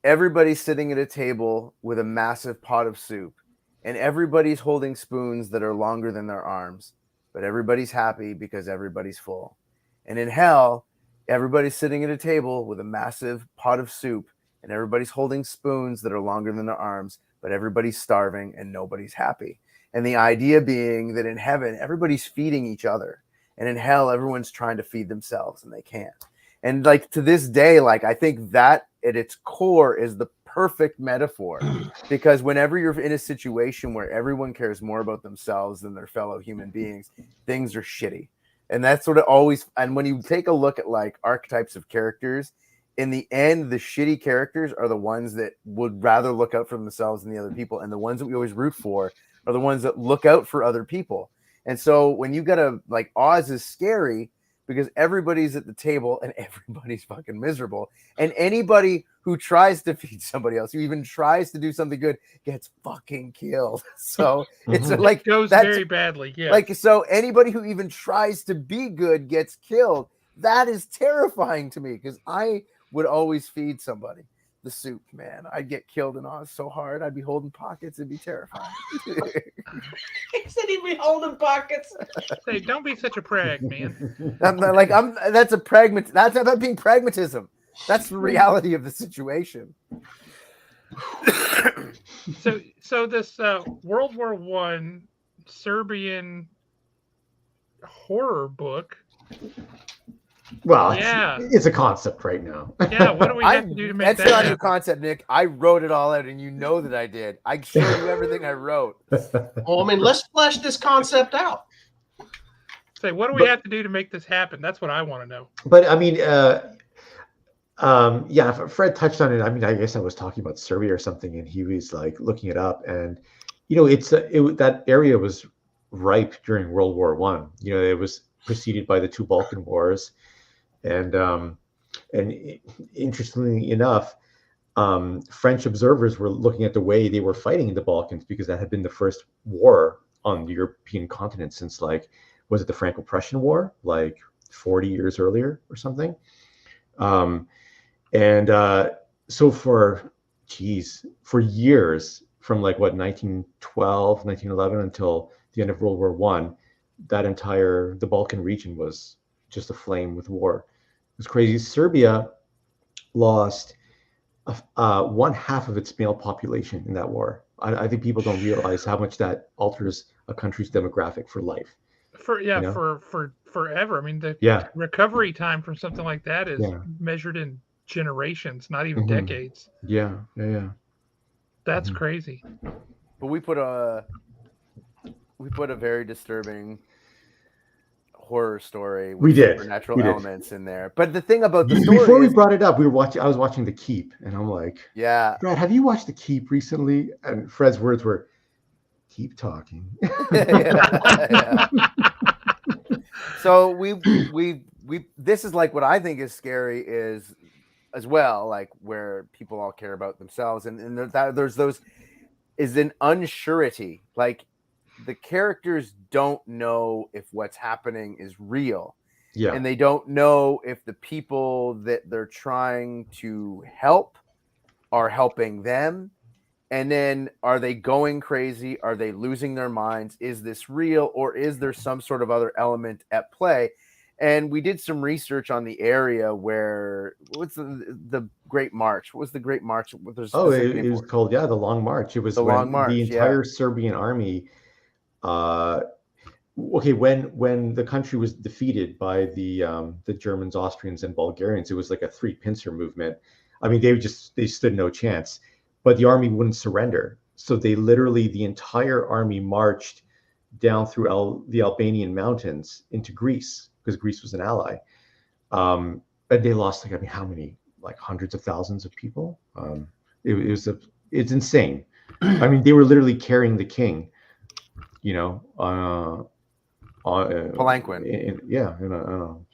everybody's sitting at a table with a massive pot of soup, and everybody's holding spoons that are longer than their arms, but everybody's happy because everybody's full. And in hell, everybody's sitting at a table with a massive pot of soup, and everybody's holding spoons that are longer than their arms, but everybody's starving and nobody's happy. And the idea being that in heaven, everybody's feeding each other, and in hell, everyone's trying to feed themselves and they can't. And like to this day, like I think that at its core is the perfect metaphor, because whenever you're in a situation where everyone cares more about themselves than their fellow human beings, things are shitty. And that's what it always, and when you take a look at like archetypes of characters, in the end, the shitty characters are the ones that would rather look out for themselves than the other people. And the ones that we always root for are the ones that look out for other people. And so when you got like Oz is scary because everybody's at the table and everybody's fucking miserable. And anybody who tries to feed somebody else, who even tries to do something good, gets fucking killed. So it's like it goes very badly. Yeah. Like, so anybody who even tries to be good gets killed. That is terrifying to me because I would always feed somebody the soup, man. I'd get killed in Oz so hard. I'd be holding pockets. It'd be terrifying. He said he'd be holding pockets. Hey, don't be such a prag, man. That's about being pragmatism. That's the reality of the situation. So this World War I Serbian horror book. Well, it's a concept right now. Yeah, what do we have to do to make that? That's not a concept, Nick. I wrote it all out, and you know that I did. I showed you everything I wrote. Well, I mean, let's flesh this concept out. Say, what do we have to do to make this happen? That's what I want to know. But I mean, Fred touched on it. I mean, I guess I was talking about Serbia or something, and he was like looking it up, and that area was ripe during World War I. It was preceded by the two Balkan Wars. And interestingly enough, French observers were looking at the way they were fighting in the Balkans because that had been the first war on the European continent since, like, was it the Franco-Prussian War, like 40 years earlier or something? So for years, from like 1912, 1911 until the end of World War I, the Balkan region was just aflame with war. It was crazy. Serbia lost 1/2 of its male population in that war. I think people don't realize how much that alters a country's demographic for life. For forever. I mean, the recovery time from something like that is measured in generations, not even decades. Yeah. That's crazy. But we put a very disturbing horror story with supernatural elements in there. But the thing about the story before we brought it up, I was watching The Keep, and I'm like, yeah, Brad, have you watched The Keep recently? And Fred's words were, keep talking. Yeah. So we this is like what I think is scary is as well, like where people all care about themselves, and there's those is an unsurety. Like the characters don't know if what's happening is real. Yeah. And they don't know if the people that they're trying to help are helping them. And then are they going crazy? Are they losing their minds? Is this real, or is there some sort of other element at play? And we did some research on the area where what's the Great March? What was the Great March? It was called the Long March. It was the Long March. The entire Serbian army. When the country was defeated by the Germans, Austrians, and Bulgarians, it was like a three-pincer movement. I mean, they stood no chance, but the army wouldn't surrender. So the entire army marched down through the Albanian mountains into Greece, because Greece was an ally. And they lost how many? Like hundreds of thousands of people. It's insane. I mean, they were literally carrying the king, palanquin.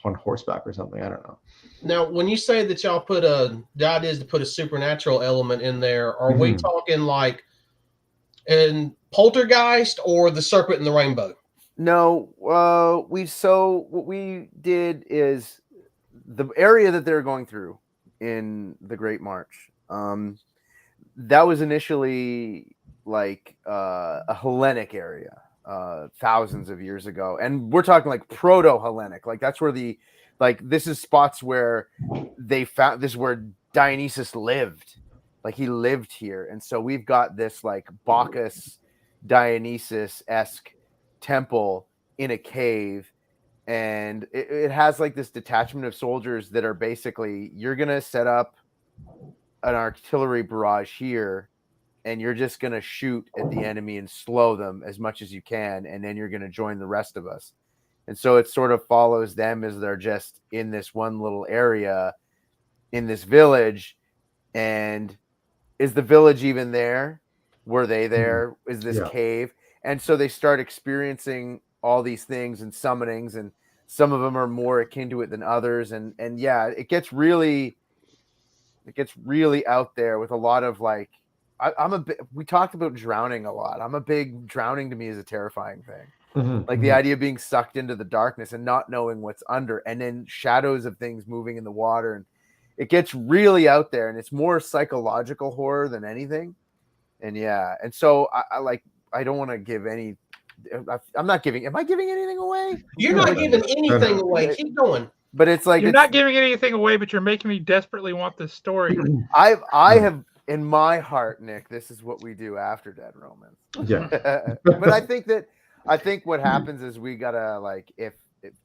On horseback or something. I don't know. Now, when you say that y'all the idea is to put a supernatural element in there, are we talking like in Poltergeist or the Serpent and the Rainbow? No, what we did is the area that they're going through in the Great March. That was initially like a Hellenic area, thousands of years ago, and we're talking like proto-Hellenic. Like that's where this is spots where they found this where Dionysus lived. Like he lived here, and so we've got this like Bacchus Dionysus-esque temple in a cave, and it has like this detachment of soldiers that are basically, you're gonna set up an artillery barrage here and you're just gonna shoot at the enemy and slow them as much as you can, and then you're gonna join the rest of us. And so it sort of follows them as they're just in this one little area in this village. And is the village even there? Were they there? Is this cave? And so they start experiencing all these things and summonings, and some of them are more akin to it than others. And yeah, it gets really out there with a lot of like, we talked about drowning a lot. Drowning to me is a terrifying thing. Like the idea of being sucked into the darkness and not knowing what's under, and then shadows of things moving in the water. And it gets really out there, and it's more psychological horror than anything. And yeah. And so I don't want to give any. I'm not giving. Am I giving anything away? You're not giving anything away. Keep going. But it's like you're not giving anything away, but you're making me desperately want this story. I have in my heart, Nick. This is what we do after Dead Romans. Yeah. But I think what happens is we gotta like if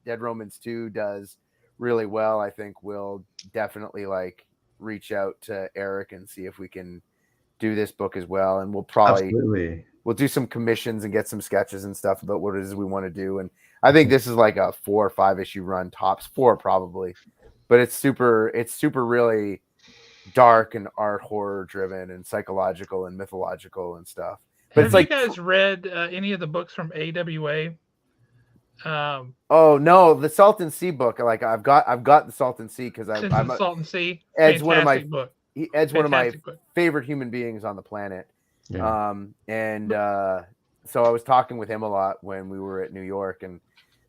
Dead Romans 2 does really well, I think we'll definitely like reach out to Eric and see if we can do this book as well, and we'll probably we'll do some commissions and get some sketches and stuff about what it is we want to do. And I think this is like a 4 or 5 issue run, tops 4 probably, but it's super really dark and art horror driven and psychological and mythological and stuff. But have you guys read any of the books from AWA? Oh no, the Salton Sea book. Like I've got the Salton Sea because I'm the Salton Sea. Ed's one of my book. Ed's Fantastic one of my book. favorite human beings on the planet. Yeah. So I was talking with him a lot when we were at New York, and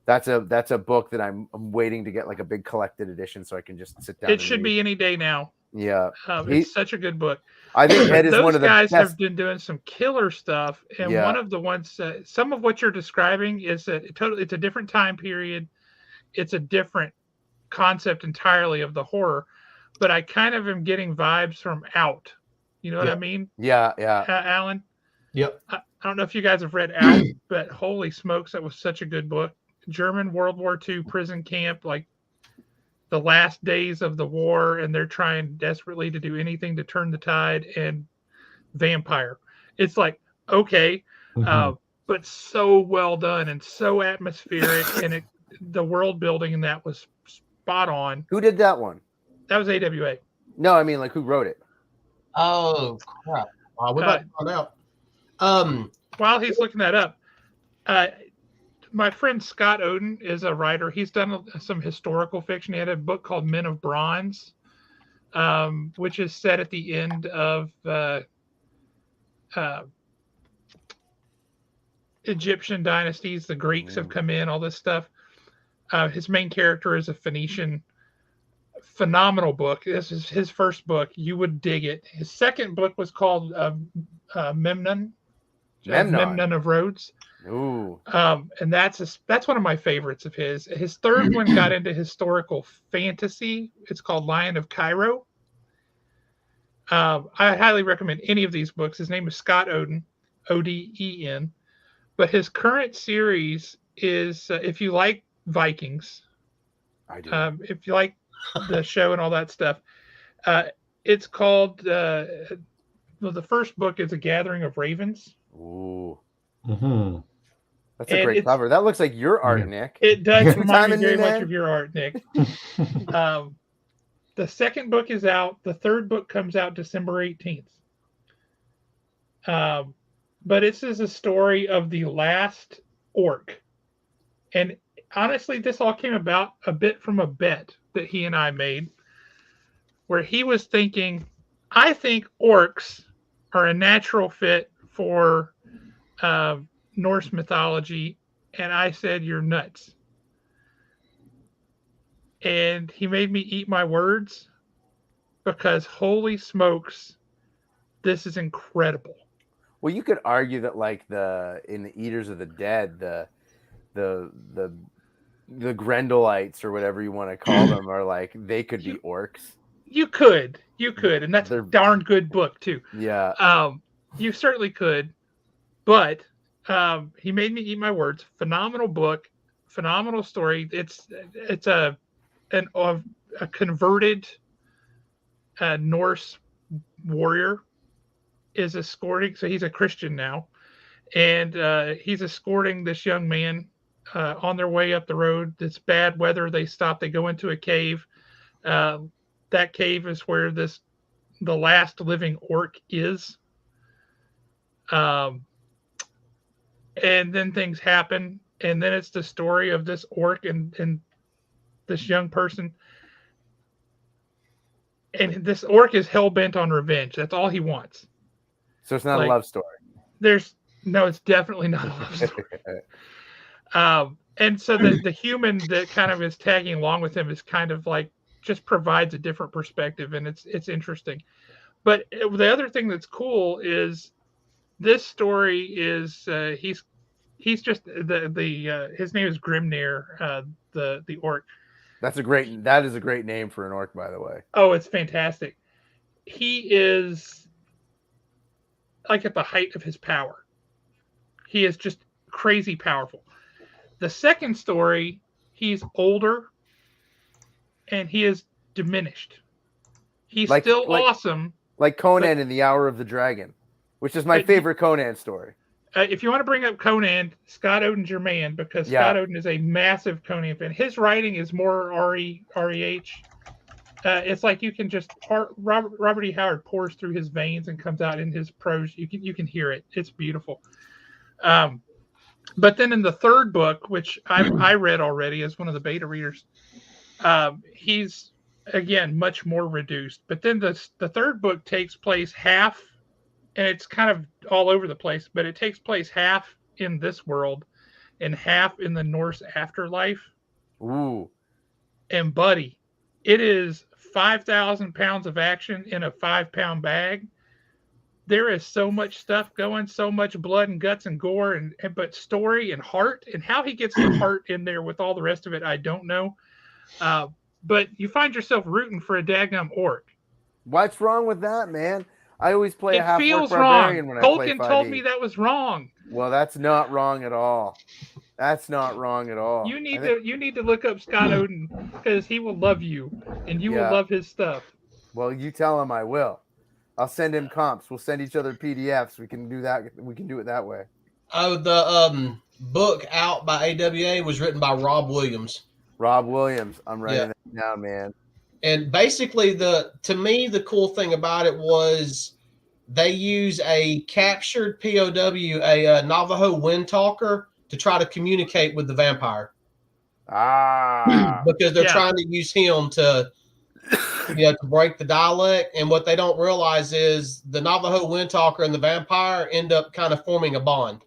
that's a book that I'm waiting to get like a big collected edition so I can just sit down. It should be any day now. Yeah, it's such a of book. I think Ed is one of the guys best. Have been doing some killer stuff, and one of the ones, some of what you're describing is that it's a different time period, it's a different concept entirely of the horror, but I kind of am getting vibes from Out. You know what I mean? Yeah. Alan. Yep. I don't know if you guys have read Out, but holy smokes, that was such a good book. German World War II prison camp, like the last days of the war, and they're trying desperately to do anything to turn the tide, and vampire. It's like, okay, but so well done and so atmospheric, and the world building in that was spot on. Who did that one? That was AWA. No, I mean like who wrote it? Oh crap! We're about to find out. While he's looking that up, my friend Scott Oden is a writer. He's done some historical fiction. He had a book called Men of Bronze, which is set at the end of Egyptian dynasties. The Greeks have come in, all this stuff. His main character is a Phoenician. Phenomenal book. This is his first book. You would dig it. His second book was called Memnon of Rhodes. Ooh. And that's one of my favorites of his. His third one got into historical fantasy. It's called Lion of Cairo. I highly recommend any of these books. His name is Scott Oden, Oden. But his current series is, if you like Vikings, I do. if you like the show and all that stuff, it's called, the first book is A Gathering of Ravens. Ooh. Mm-hmm. That's a great cover. That looks like your art, Nick. It does remind me very much of your art, Nick. The second book is out. The third book comes out December 18th. But this is a story of the last orc. And honestly, this all came about a bit from a bet that he and I made, where he was thinking, I think orcs are a natural fit for Norse mythology. And I said, you're nuts. And he made me eat my words, because holy smokes, this is incredible. Well, you could argue that, like, in the Eaters of the Dead, the Grendelites, or whatever you want to call them, are like, they could be orcs. You could, and that's a darn good book too. Yeah. You certainly could, but he made me eat my words. Phenomenal book, phenomenal story. It's a converted Norse warrior is escorting. So he's a Christian now, and he's escorting this young man on their way up the road. It's bad weather. They stop. They go into a cave. That cave is where the last living orc is. And then things happen, and then it's the story of this orc and this young person. And this orc is hell-bent on revenge. That's all he wants. So it's not a love story. It's definitely not a love story. And so the human that kind of is tagging along with him is kind of like, just provides a different perspective, and it's interesting. But the other thing that's cool is this story is he's just his name is Grimnir, the orc. That is a great name for an orc, by the way. Oh, it's fantastic. He is like at the height of his power. He is just crazy powerful. The second story, he's older and he is diminished. He's still awesome. Like Conan in The Hour of the Dragon, which is my favorite Conan story. If you want to bring up Conan, Scott Oden's your man, because Scott Oden is a massive Conan fan. His writing is more REH. It's like you can just Robert E. Howard pours through his veins and comes out in his prose. You can hear it. It's beautiful. But then in the third book, which I read already as one of the beta readers, he's again much more reduced. But then the third book takes place half. And it's kind of all over the place, but it takes place half in this world and half in the Norse afterlife. Ooh. And buddy, it is 5,000 pounds of action in a 5-pound bag. There is so much stuff going, so much blood and guts and gore, but story and heart, and how he gets the heart in there with all the rest of it, I don't know. But you find yourself rooting for a daggum orc. What's wrong with that, man? I always play a half-orc barbarian when I play 5e. Tolkien told me that was wrong. Well, that's not wrong at all. You need to look up Scott Oden, because he will love you, and you will love his stuff. Well, you tell him I will. I'll send him comps. We'll send each other PDFs. We can do that. We can do it that way. Oh, the book out by AWA was written by Rob Williams. Rob Williams. I'm writing that now, man. And basically, to me, the cool thing about it was they use a captured POW, a Navajo wind talker, to try to communicate with the vampire. Ah. Because they're trying to use him to to break the dialect. And what they don't realize is the Navajo Windtalker and the vampire end up kind of forming a bond.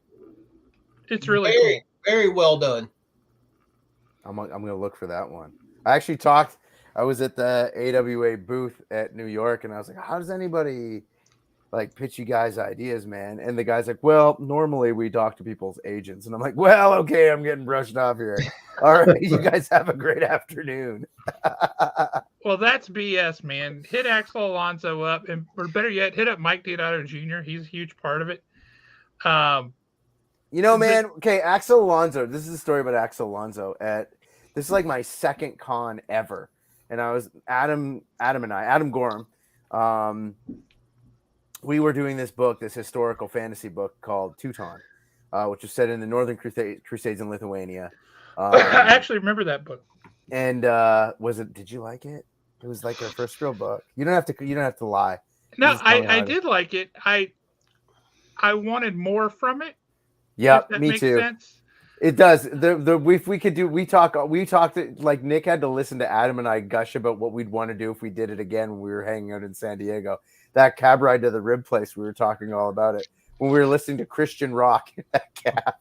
It's really very, cool. very well done. I'm gonna look for that one. I was at the AWA booth at New York, and I was like, how does anybody like pitch you guys ideas, man? And the guy's like, well, normally we talk to people's agents. And I'm like, well, okay, I'm getting brushed off here. All right, you guys have a great afternoon. Well, that's BS, man. Hit Axel Alonso up, or better yet, hit up Mike Deodato Jr. He's a huge part of it. Man, okay, Axel Alonso. This is a story about Axel Alonso. This is like my second con ever. And I was Adam Gorham. We were doing this historical fantasy book called Teuton, which was set in the Northern Crusades in Lithuania. I actually remember that book. And did you like it? It was like our first real book. You don't have to lie. No, I did like it. I wanted more from it. Yeah, that me makes too. Sense. It does. We talked like Nick had to listen to Adam and I gush about what we'd want to do if we did it again when we were hanging out in San Diego. That cab ride to the rib place, we were talking all about it when we were listening to Christian rock in that cab.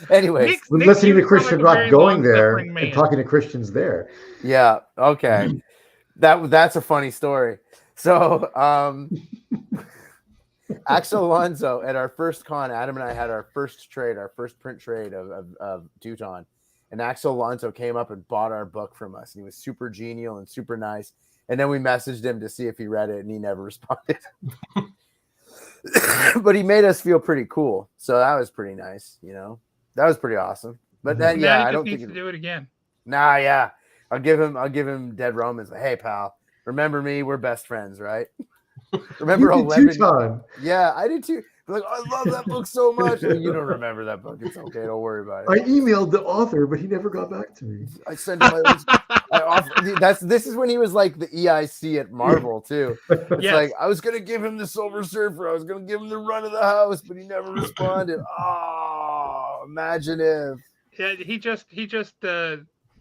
Anyways, we're listening to Christian rock going there and talking to Christians there. Yeah. Okay. That's a funny story. So, Axel Alonso at our first con, Adam and I had our first print trade of Teuton, and Axel Alonso came up and bought our book from us, and he was super genial and super nice. And then we messaged him to see if he read it, and he never responded. But he made us feel pretty cool, so that was pretty nice. That was pretty awesome. But then, now I don't think he needs to do it again. Nah, yeah, I'll give him Dead Romans. Hey, pal, remember me? We're best friends, right? Remember 11? Yeah, I did too. Like, I love that book so much. You don't remember that book. It's okay. Don't worry about it. I emailed the author, but he never got back to me. I sent him this is when he was like the EIC at Marvel too. It's like I was gonna give him the Silver Surfer. I was gonna give him the run of the house, but he never responded. Oh, imagine if. Yeah, he just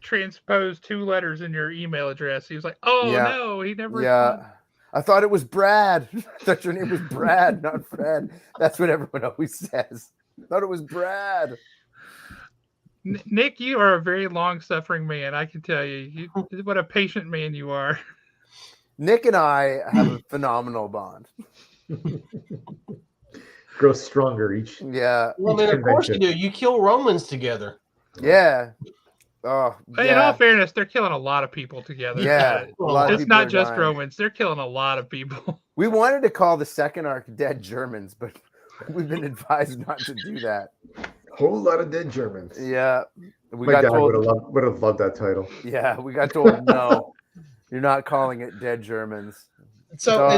transposed 2 letters in your email address. He was like, "Oh no, he never." Yeah. I thought it was Brad. I thought your name was Brad, not Fred. That's what everyone always says. I thought it was Brad. Nick, you are a very long-suffering man. I can tell you. What a patient man you are. Nick and I have a phenomenal bond. Grow stronger each. Yeah. Well, then, of course you do. You kill Romans together. Yeah. Oh, in all fairness, they're killing a lot of people together. Yeah, it's not just Romans; they're killing a lot of people. We wanted to call the second arc "Dead Germans," but we've been advised not to do that. Whole lot of dead Germans. Yeah, my dad would have loved that title. Yeah, we got told no, you're not calling it Dead Germans. So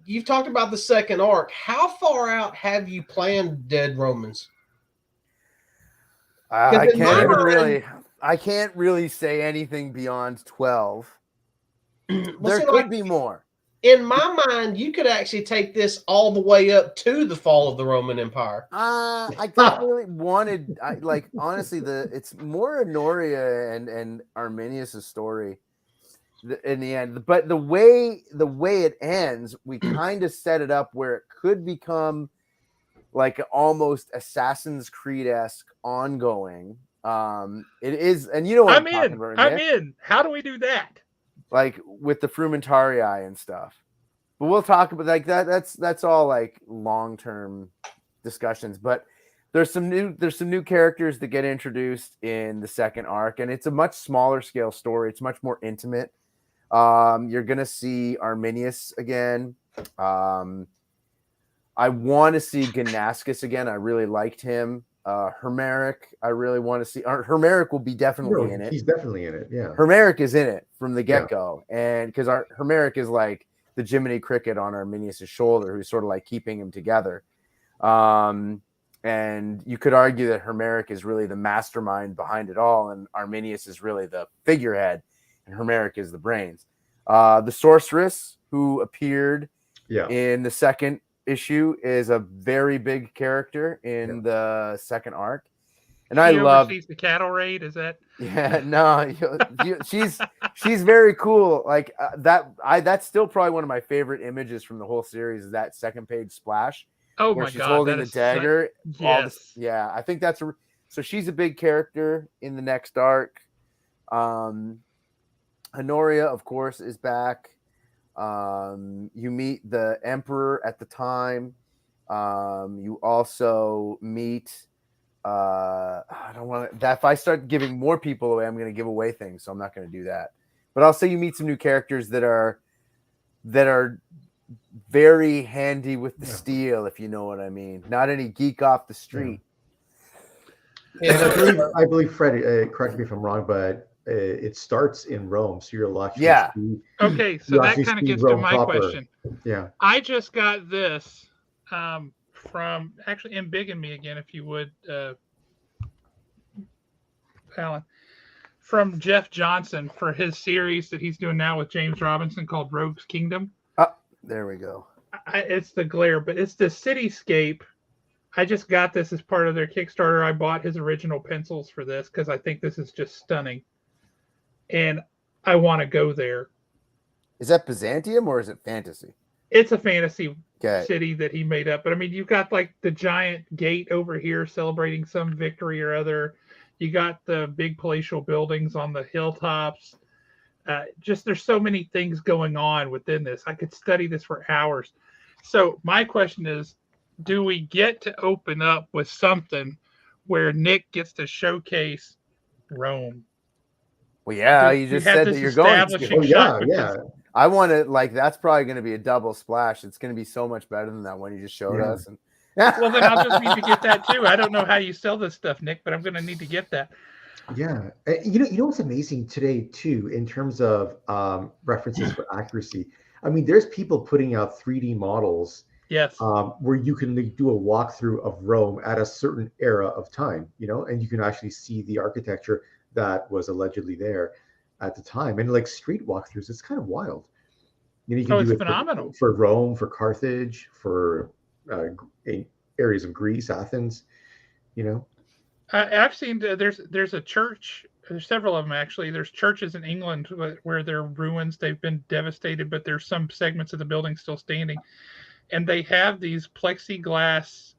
you've talked about the second arc. How far out have you planned Dead Romans? I can't really say anything beyond 12. There could be more. In my mind, you could actually take this all the way up to the fall of the Roman Empire. I definitely wanted, honestly, it's more Honoria and Arminius' story in the end. But the way it ends, we kind of set it up where it could become like almost Assassin's Creed-esque ongoing. It is, and you know what I'm in. How do we do that? Like with the Frumentarii and stuff. But we'll talk about like that. That's all like long-term discussions. But there's some new characters that get introduced in the second arc, and it's a much smaller scale story. It's much more intimate. You're gonna see Arminius again. I want to see Ganascus again. I really liked him. Hermeric, I really want to see. Hermeric will be definitely in it. He's definitely in it. Yeah, Hermeric is in it from the get-go, and because Hermeric is like the Jiminy Cricket on Arminius' shoulder, who's sort of like keeping him together. And you could argue that Hermeric is really the mastermind behind it all, and Arminius is really the figurehead, and Hermeric is the brains. The sorceress who appeared in the second issue is a very big character in the second arc, And I love oversees the cattle raid. Is that? Yeah, no, she's very cool. Like that's still probably one of my favorite images from the whole series is that second page splash Oh where my she's God, holding that the is dagger. yes. Yeah, I think that's so she's a big character in the next arc. Honoria, of course, is back. You meet the Emperor at the time. You also meet I don't want that. If I start giving more people away, I'm going to give away things, so I'm not going to do that. But I'll say you meet some new characters that are very handy with the steel, if you know what I mean. Not any geek off the street. And I believe Fred, correct me if I'm wrong, but it starts in Rome, so you'll actually see. Okay, so you'll that actually kind of see gets to Rome my proper. question. Yeah. I just got this from actually embiggen me again, if you would, Alan, from Jeff Johnson for his series that he's doing now with James Robinson called Rogue's Kingdom. There we go. It's the glare, but it's the cityscape. I just got this as part of their Kickstarter. I bought his original pencils for this because I think this is just stunning. And I want to go there. Is that Byzantium or is it fantasy? It's a fantasy city that he made up. But I mean, you've got like the giant gate over here celebrating some victory or other. You got the big palatial buildings on the hilltops. Just there's so many things going on within this. I could study this for hours. So my question is, do we get to open up with something where Nick gets to showcase Rome? Well, yeah, you just said that you're going to. Oh, yeah. I want to, like, that's probably going to be a double splash. It's going to be so much better than that one you just showed us. And well, then I'll just need to get that too. I don't know how you sell this stuff, Nick, but I'm going to need to get that. Yeah. You know what's amazing today too, in terms of references for accuracy. I mean, there's people putting out 3D models. Yes. Where you can do a walkthrough of Rome at a certain era of time, and you can actually see the architecture that was allegedly there at the time. And like street walkthroughs, it's kind of wild. You can do it phenomenal for Rome, for Carthage, for areas of Greece, Athens. I've seen there's a church. There's several of them actually. There's churches in England where they're ruins. They've been devastated, but there's some segments of the building still standing. And they have these plexiglass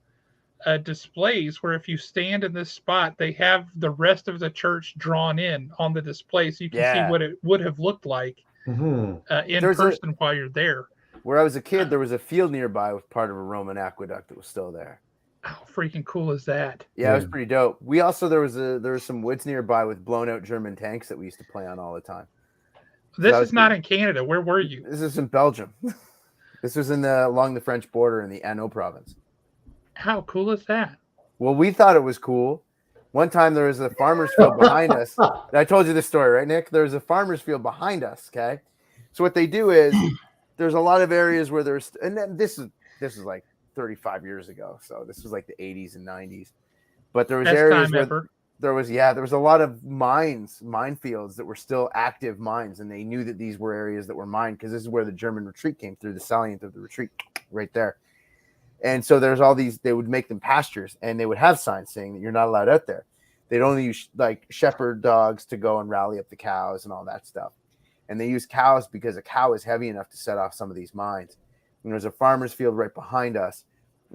displays where if you stand in this spot, they have the rest of the church drawn in on the display, so you can see what it would have looked like in person while you're there. Where I was a kid, there was a field nearby with part of a Roman aqueduct that was still there. How freaking cool is that? Yeah, it was pretty dope. We also there was some woods nearby with blown out German tanks that we used to play on all the time. This is not in Canada. Where were you? This is in Belgium. This was along the French border in the Hainaut province. How cool is that? Well, we thought it was cool. One time there was a farmer's field behind us. I told you this story, right, Nick? There's a farmer's field behind us, okay? So what they do is there's a lot of areas where there's, and then this is like 35 years ago. So this was like the 80s and 90s. But there was areas where there was a lot of minefields that were still active mines, and they knew that these were areas that were mined because this is where the German retreat came through, the salient of the retreat right there. And so there's all these, they would make them pastures, and they would have signs saying that you're not allowed out there. They'd only use like shepherd dogs to go and rally up the cows and all that stuff. And they use cows because a cow is heavy enough to set off some of these mines. And there's a farmer's field right behind us.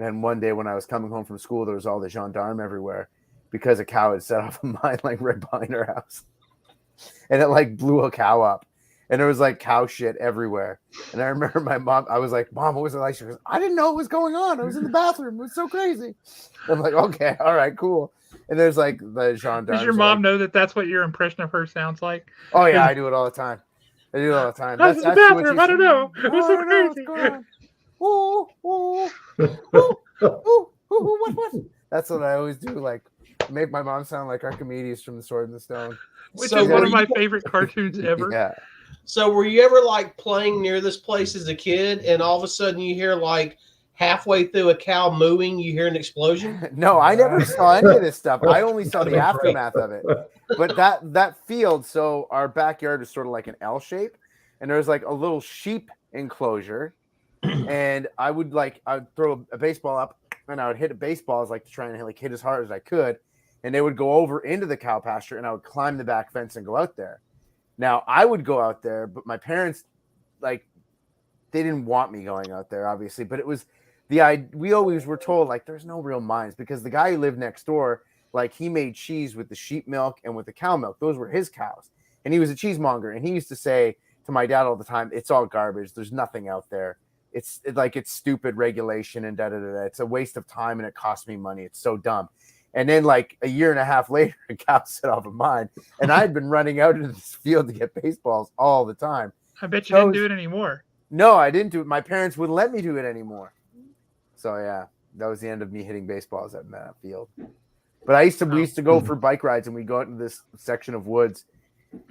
And one day when I was coming home from school, there was all the gendarmes everywhere because a cow had set off a mine like right behind our house. And it like blew a cow up. And there was like cow shit everywhere. And I remember my mom, I was like, Mom, what was it like? She goes, I didn't know what was going on. I was in the bathroom. It was so crazy. I'm like, okay, all right, cool. And there's like the gendarmes. Does your mom know that that's what your impression of her sounds like? Oh, yeah, I do it all the time. I do it all the time. I was in the bathroom. I don't know. It was so crazy. Ooh, ooh, ooh, ooh, ooh, what? That's what I always do. Like, make my mom sound like Archimedes from The Sword and the Stone. Which is one of my favorite cartoons ever. Yeah. So were you ever like playing near this place as a kid, and all of a sudden you hear like halfway through a cow mooing, you hear an explosion? No, I never saw any of this stuff. I only saw the aftermath of it. But that field, so our backyard is sort of like an L shape, and there's like a little sheep enclosure, and I'd throw a baseball up, and I would hit a baseball as like to try and like hit as hard as I could, and they would go over into the cow pasture, and I would climb the back fence and go out there. Now I would go out there, but my parents, like, they didn't want me going out there, obviously, but it was we always were told, like, there's no real mines, because the guy who lived next door, like, he made cheese with the sheep milk and with the cow milk. Those were his cows. And he was a cheesemonger. And he used to say to my dad all the time, it's all garbage. There's nothing out there. It's stupid regulation and da-da-da-da. It's a waste of time and it costs me money. It's so dumb. And then, like, a year and a half later, a cow set off of mine. And I'd been running out into this field to get baseballs all the time. I bet you didn't do it anymore. No, I didn't do it. My parents wouldn't let me do it anymore. So, yeah, that was the end of me hitting baseballs out in that field. But we used to go for bike rides, and we'd go out into this section of woods.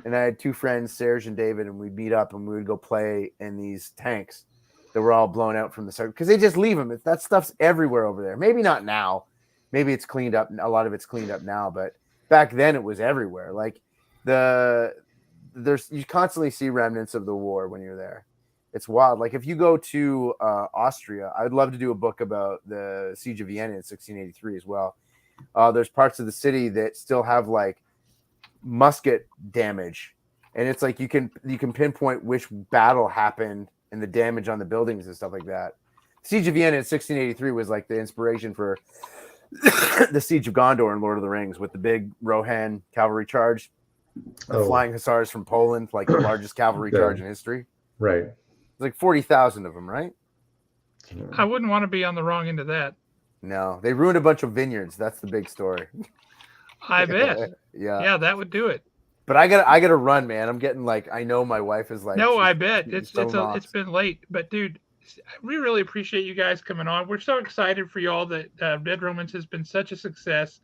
And I had two friends, Serge and David, and we'd meet up and we would go play in these tanks that were all blown out from the circuit, because they just leave them. That stuff's everywhere over there. Maybe not now. Maybe it's cleaned up. A lot of it's cleaned up now, but back then it was everywhere. Like you constantly see remnants of the war when you're there. It's wild. Like, if you go to Austria, I'd love to do a book about the Siege of Vienna in 1683 as well. There's parts of the city that still have, like, musket damage, and it's like you can pinpoint which battle happened and the damage on the buildings and stuff like that. Siege of Vienna in 1683 was like the inspiration for the Siege of Gondor in Lord of the Rings, with the big Rohan cavalry charge, the flying hussars from Poland, like the largest cavalry charge in history. Right. It's like 40,000 of them, right? I wouldn't want to be on the wrong end of that. No, they ruined a bunch of vineyards. That's the big story. I bet. Yeah, that would do it. But I gotta run, man. I'm getting, like, I know my wife is like, no, I bet it's been late, but dude, we really appreciate you guys coming on. We're so excited for y'all that Dead Romans has been such a success.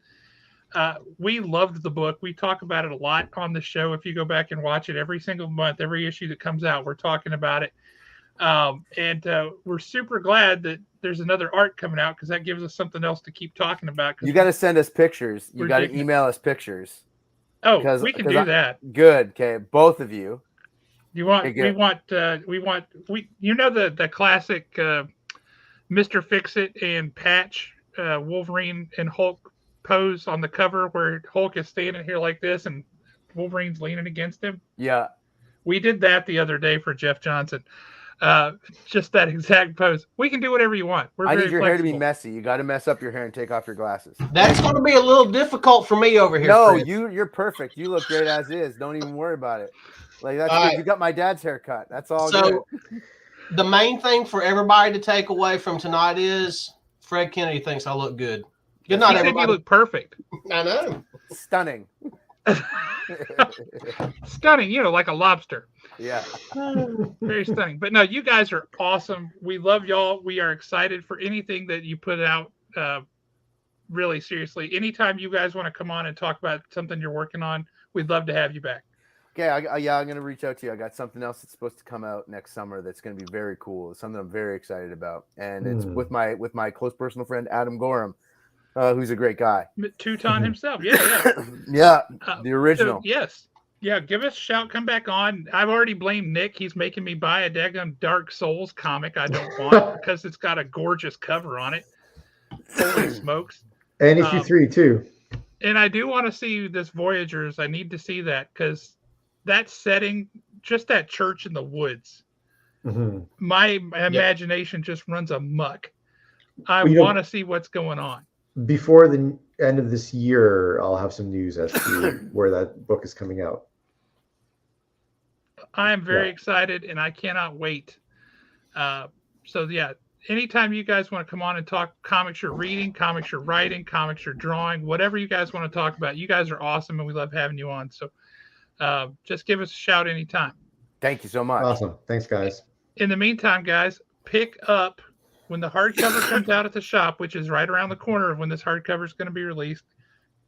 We loved the book. We talk about it a lot on the show. If you go back and watch it every single month, every issue that comes out, we're talking about it. And we're super glad that there's another art coming out, because that gives us something else to keep talking about. You got to send us pictures. You got to email us pictures. Oh, we can do that. Good. Okay, both of you. You want? We want. You know the classic Mr. Fix-It and Patch, Wolverine and Hulk pose on the cover, where Hulk is standing here like this and Wolverine's leaning against him. Yeah, we did that the other day for Jeff Johnson. Just that exact pose. We can do whatever you want. I need your hair to be messy. You got to mess up your hair and take off your glasses. That's going to be a little difficult for me over here. No, Chris. you're perfect. You look great as is. Don't even worry about it. Like, that's good. You got my dad's haircut. That's all good. The main thing for everybody to take away from tonight is Fred Kennedy thinks I look good. Good night, everybody. You look perfect. I know. Stunning. Stunning, like a lobster. Yeah. Very stunning. But no, you guys are awesome. We love y'all. We are excited for anything that you put out. Really, seriously. Anytime you guys want to come on and talk about something you're working on, we'd love to have you back. Okay, I'm going to reach out to you. I got something else that's supposed to come out next summer that's going to be very cool. It's something I'm very excited about. And it's with my close personal friend, Adam Gorham, who's a great guy. Teuton himself. Yeah. Yeah, the original. So, yes. Yeah, give us a shout. Come back on. I've already blamed Nick. He's making me buy a daggone Dark Souls comic I don't want because it's got a gorgeous cover on it. Holy smokes. And issue 3, too. And I do want to see this Voyagers. I need to see that, because that setting, just that church in the woods, my imagination just runs amok. I want to see what's going on. Before the end of this year, I'll have some news as to where that book is coming out. I am very excited, and I cannot wait. So, yeah, anytime you guys want to come on and talk comics you're reading, comics you're writing, comics you're drawing, whatever you guys want to talk about, you guys are awesome, and we love having you on. So just give us a shout anytime. Thank you so much. Awesome. Thanks, guys. In the meantime, guys, pick up when the hardcover comes out at the shop, which is right around the corner of when this hardcover is going to be released.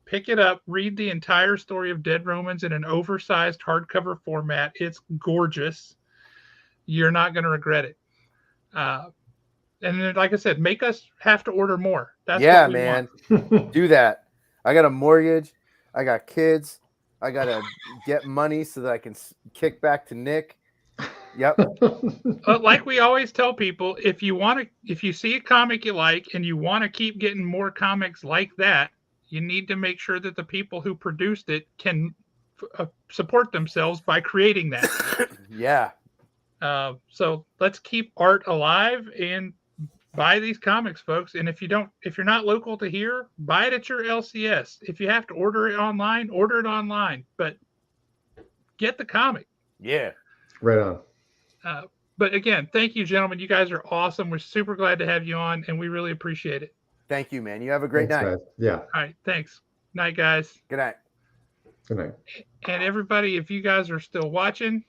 Pick it up, read the entire story of Dead Romans in an oversized hardcover format. It's gorgeous. You're not going to regret it. And then, like I said, make us have to order more. That's what we want. Do that. I got a mortgage. I got kids. I got to get money so that I can kick back to Nick. Yep. Like we always tell people, if you see a comic you like and you want to keep getting more comics like that, You need to make sure that the people who produced it can support themselves by creating that. Yeah. So let's keep art alive and buy these comics, folks. And if you're not local to here, buy it at your LCS. If you have to order it online, order it online. But get the comic. Yeah. Right on. But again, thank you, gentlemen. You guys are awesome. We're super glad to have you on, and we really appreciate it. Thank you, man. You have a great Thanks, night. guys. Yeah. All right, thanks. Night, guys. Good night. Good night. And everybody, if you guys are still watching,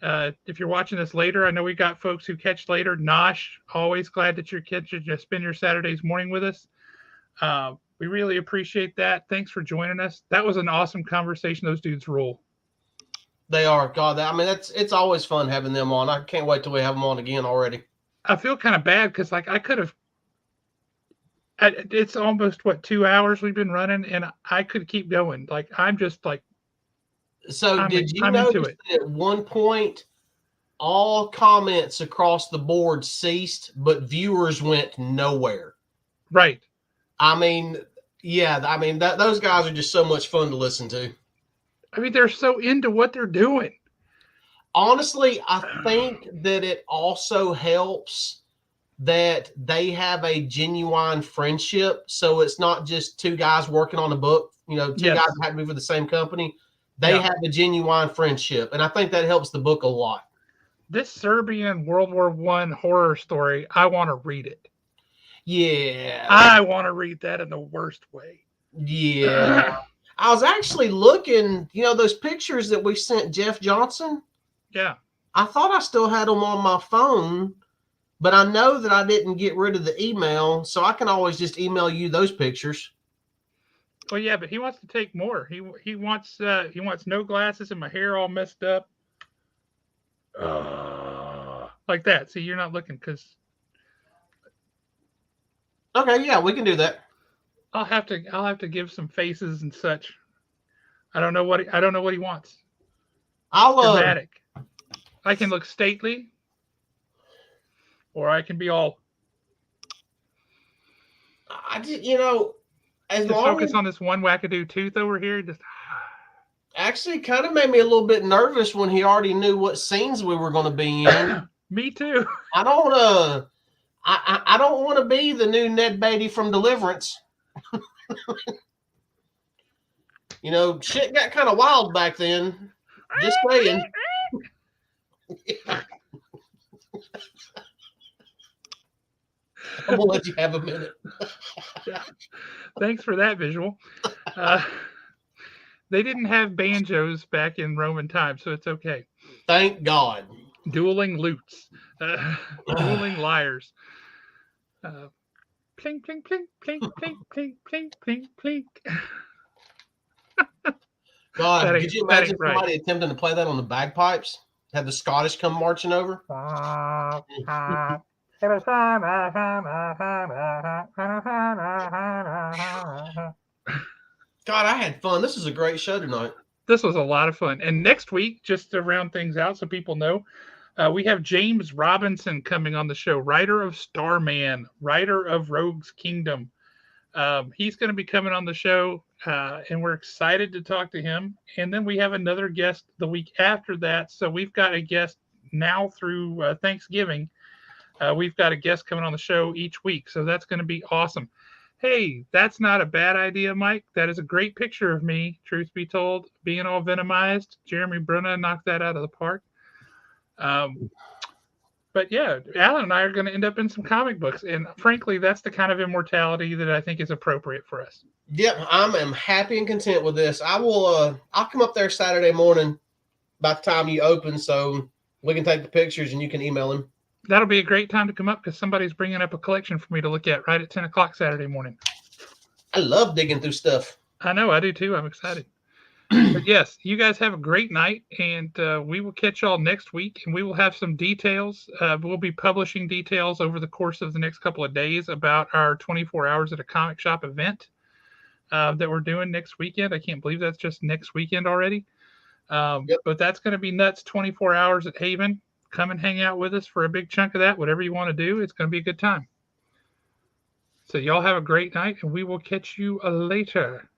if you're watching this later, I know we got folks who catch later. Nosh, always glad that you're catching to spend your Saturdays morning with us. We really appreciate that. Thanks for joining us. That was an awesome conversation. Those dudes rule. They are. God, I mean, it's always fun having them on. I can't wait till we have them on again already. I feel kind of bad because like I could have. It's almost 2 hours we've been running, and I could keep going. Like I'm just like. So did you notice that at one point all comments across the board ceased, but viewers went nowhere? Right. I mean, yeah. I mean those guys are just so much fun to listen to. I mean, they're so into what they're doing. Honestly, I think that it also helps that they have a genuine friendship. So it's not just two guys working on a book, two guys that happen to be for the same company. They have a genuine friendship. And I think that helps the book a lot. This Serbian World War I horror story, I want to read it. Yeah. I want to read that in the worst way. Yeah. I was actually looking, those pictures that we sent Jeff Johnson. Yeah. I thought I still had them on my phone, but I know that I didn't get rid of the email, so I can always just email you those pictures. Well, yeah, but he wants to take more. He wants no glasses and my hair all messed up. Like that. See, you're not looking because. Okay, yeah, we can do that. I'll have to give some faces and such. I don't know what he wants. Dramatic. I can look stately, or I can be all. As just focus on this one wackadoo tooth over here. Just actually kind of made me a little bit nervous when he already knew what scenes we were going to be in. Me too. I don't want to be the new Ned Beatty from Deliverance. Shit got kind of wild back then. Just saying. I'm gonna let you have a minute. Yeah. Thanks for that visual. They didn't have banjos back in Roman times, so it's okay. Thank God. Dueling lutes, dueling lyres. Plink, plink, plink, plink, plink, plink, plink, plink, plink. God, could you imagine somebody attempting to play that on the bagpipes? Have the Scottish come marching over? God, I had fun. This is a great show tonight. This was a lot of fun. And next week, just to round things out so people know, we have James Robinson coming on the show, writer of Starman, writer of Rogue's Kingdom. He's going to be coming on the show, and we're excited to talk to him. And then we have another guest the week after that. So we've got a guest now through Thanksgiving. We've got a guest coming on the show each week. So that's going to be awesome. Hey, that's not a bad idea, Mike. That is a great picture of me, truth be told, being all venomized. Jeremy Bruna knocked that out of the park. But yeah, Alan and I are going to end up in some comic books. And frankly, that's the kind of immortality that I think is appropriate for us. Yep, I'm happy and content with this. I'll come up there Saturday morning by the time you open so we can take the pictures and you can email them. That'll be a great time to come up because somebody's bringing up a collection for me to look at right at 10 o'clock Saturday morning. I love digging through stuff. I know, I do too. I'm excited. But yes, you guys have a great night, and we will catch y'all next week, and we will have some details. We'll be publishing details over the course of the next couple of days about our 24 Hours at a Comic Shop event that we're doing next weekend. I can't believe that's just next weekend already. But that's going to be nuts, 24 hours at Haven. Come and hang out with us for a big chunk of that, whatever you want to do. It's going to be a good time. So y'all have a great night, and we will catch you later.